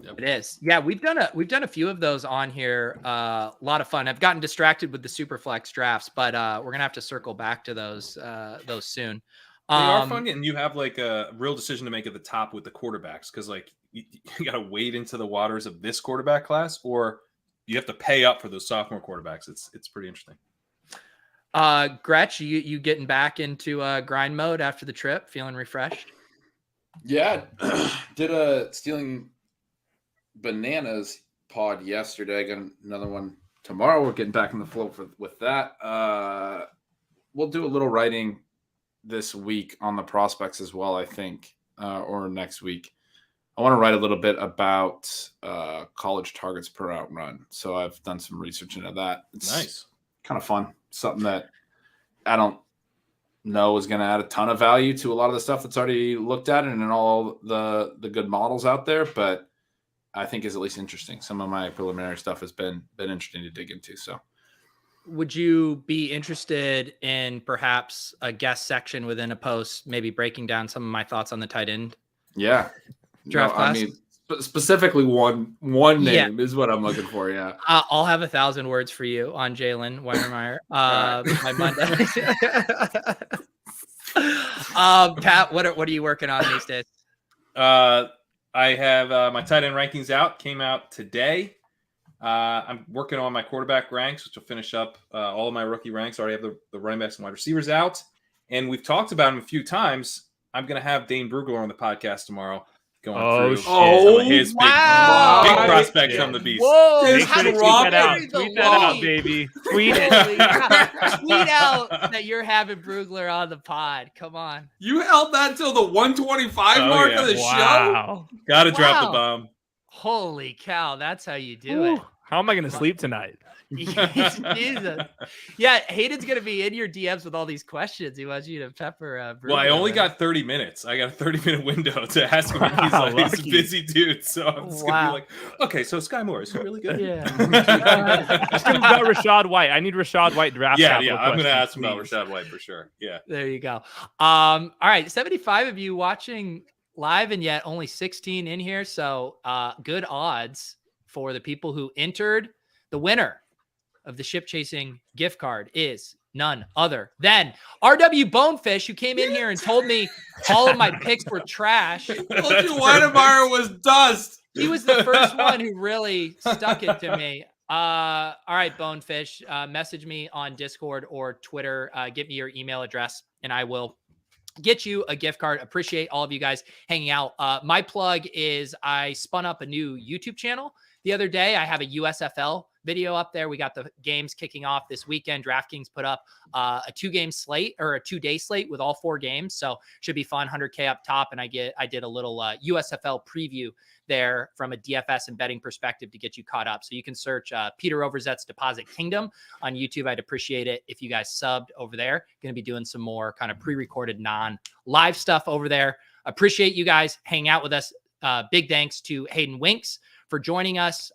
It is. Yeah, we've done a few of those on here. A lot of fun. I've gotten distracted with the Superflex drafts, but we're gonna have to circle back to those soon. They are fun, and you have like a real decision to make at the top with the quarterbacks because like you got to wade into the waters of this quarterback class, or you have to pay up for those sophomore quarterbacks. It's pretty interesting. Gretch, you getting back into grind mode after the trip? Feeling refreshed? Yeah, did a Stealing Bananas pod yesterday. I got another one tomorrow. We're getting back in the flow with that. We'll do a little writing this week on the prospects as well, I think, or next week. I want to write a little bit about college targets per out run. So I've done some research into that. It's Nice. Kind of fun. Something that I don't know is going to add a ton of value to a lot of the stuff that's already looked at and in all the good models out there, but I think is at least interesting. Some of my preliminary stuff has been interesting to dig into. So would you be interested in perhaps a guest section within a post, maybe breaking down some of my thoughts on the tight end? Yeah. Draft class? I mean, specifically one name is what I'm looking for. Yeah. I'll have 1,000 words for you on Jalen Weimermeyer by Monday. Pat, what are you working on these days? I have my tight end rankings out. Came out today. I'm working on my quarterback ranks, which will finish up all of my rookie ranks. I already have the running backs and wide receivers out, and we've talked about them a few times. I'm going to have Dane Brugler on the podcast tomorrow. Going through some of his big prospects from the beast. Whoa! Make sure to tweet that out. Tweet that out, baby. Tweet it. Tweet out that you're having Brugler on the pod. Come on. You held that till the 125 mark of the show? Got to drop the bomb. Holy cow. That's how you do it. How am I going to sleep tonight? Jesus. Yeah, Hayden's going to be in your DMs with all these questions. He wants you to pepper. Well, I only got 30 minutes. I got a 30-minute window to ask him. He's a busy dude. So I'm just going to be like, okay, so Skyy Moore, is he really good? Yeah. Ask him about Rachaad White. I need Rachaad White draft. Yeah. I'm going to ask him about Rachaad White for sure. Yeah. There you go. All right. 75 of you watching live and yet only 16 in here. So good odds for the people who entered. The winner of the ship chasing gift card is none other than RW Bonefish, who came in here and told me all of my picks were trash. Told you Weidemeyer was dust. He was the first one who really stuck it to me. All right, Bonefish, message me on Discord or Twitter. Get me your email address and I will get you a gift card. Appreciate all of you guys hanging out. My plug is I spun up a new YouTube channel the other day. I have a USFL video up there. We got the games kicking off this weekend. DraftKings put up a 2-game slate or a 2-day slate with all 4 games. So should be fun. 100K up top. And I did a little USFL preview there from a DFS and betting perspective to get you caught up. So you can search Peter Overzet's Deposit Kingdom on YouTube. I'd appreciate it if you guys subbed over there. Going to be doing some more kind of pre-recorded non-live stuff over there. Appreciate you guys hanging out with us. Big thanks to Hayden Winks for joining us.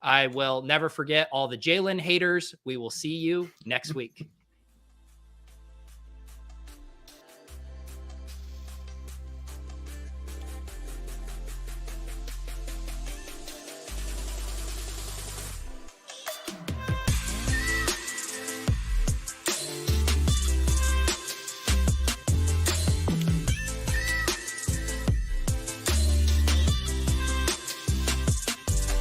I will never forget all the Jalen haters. We will see you next week.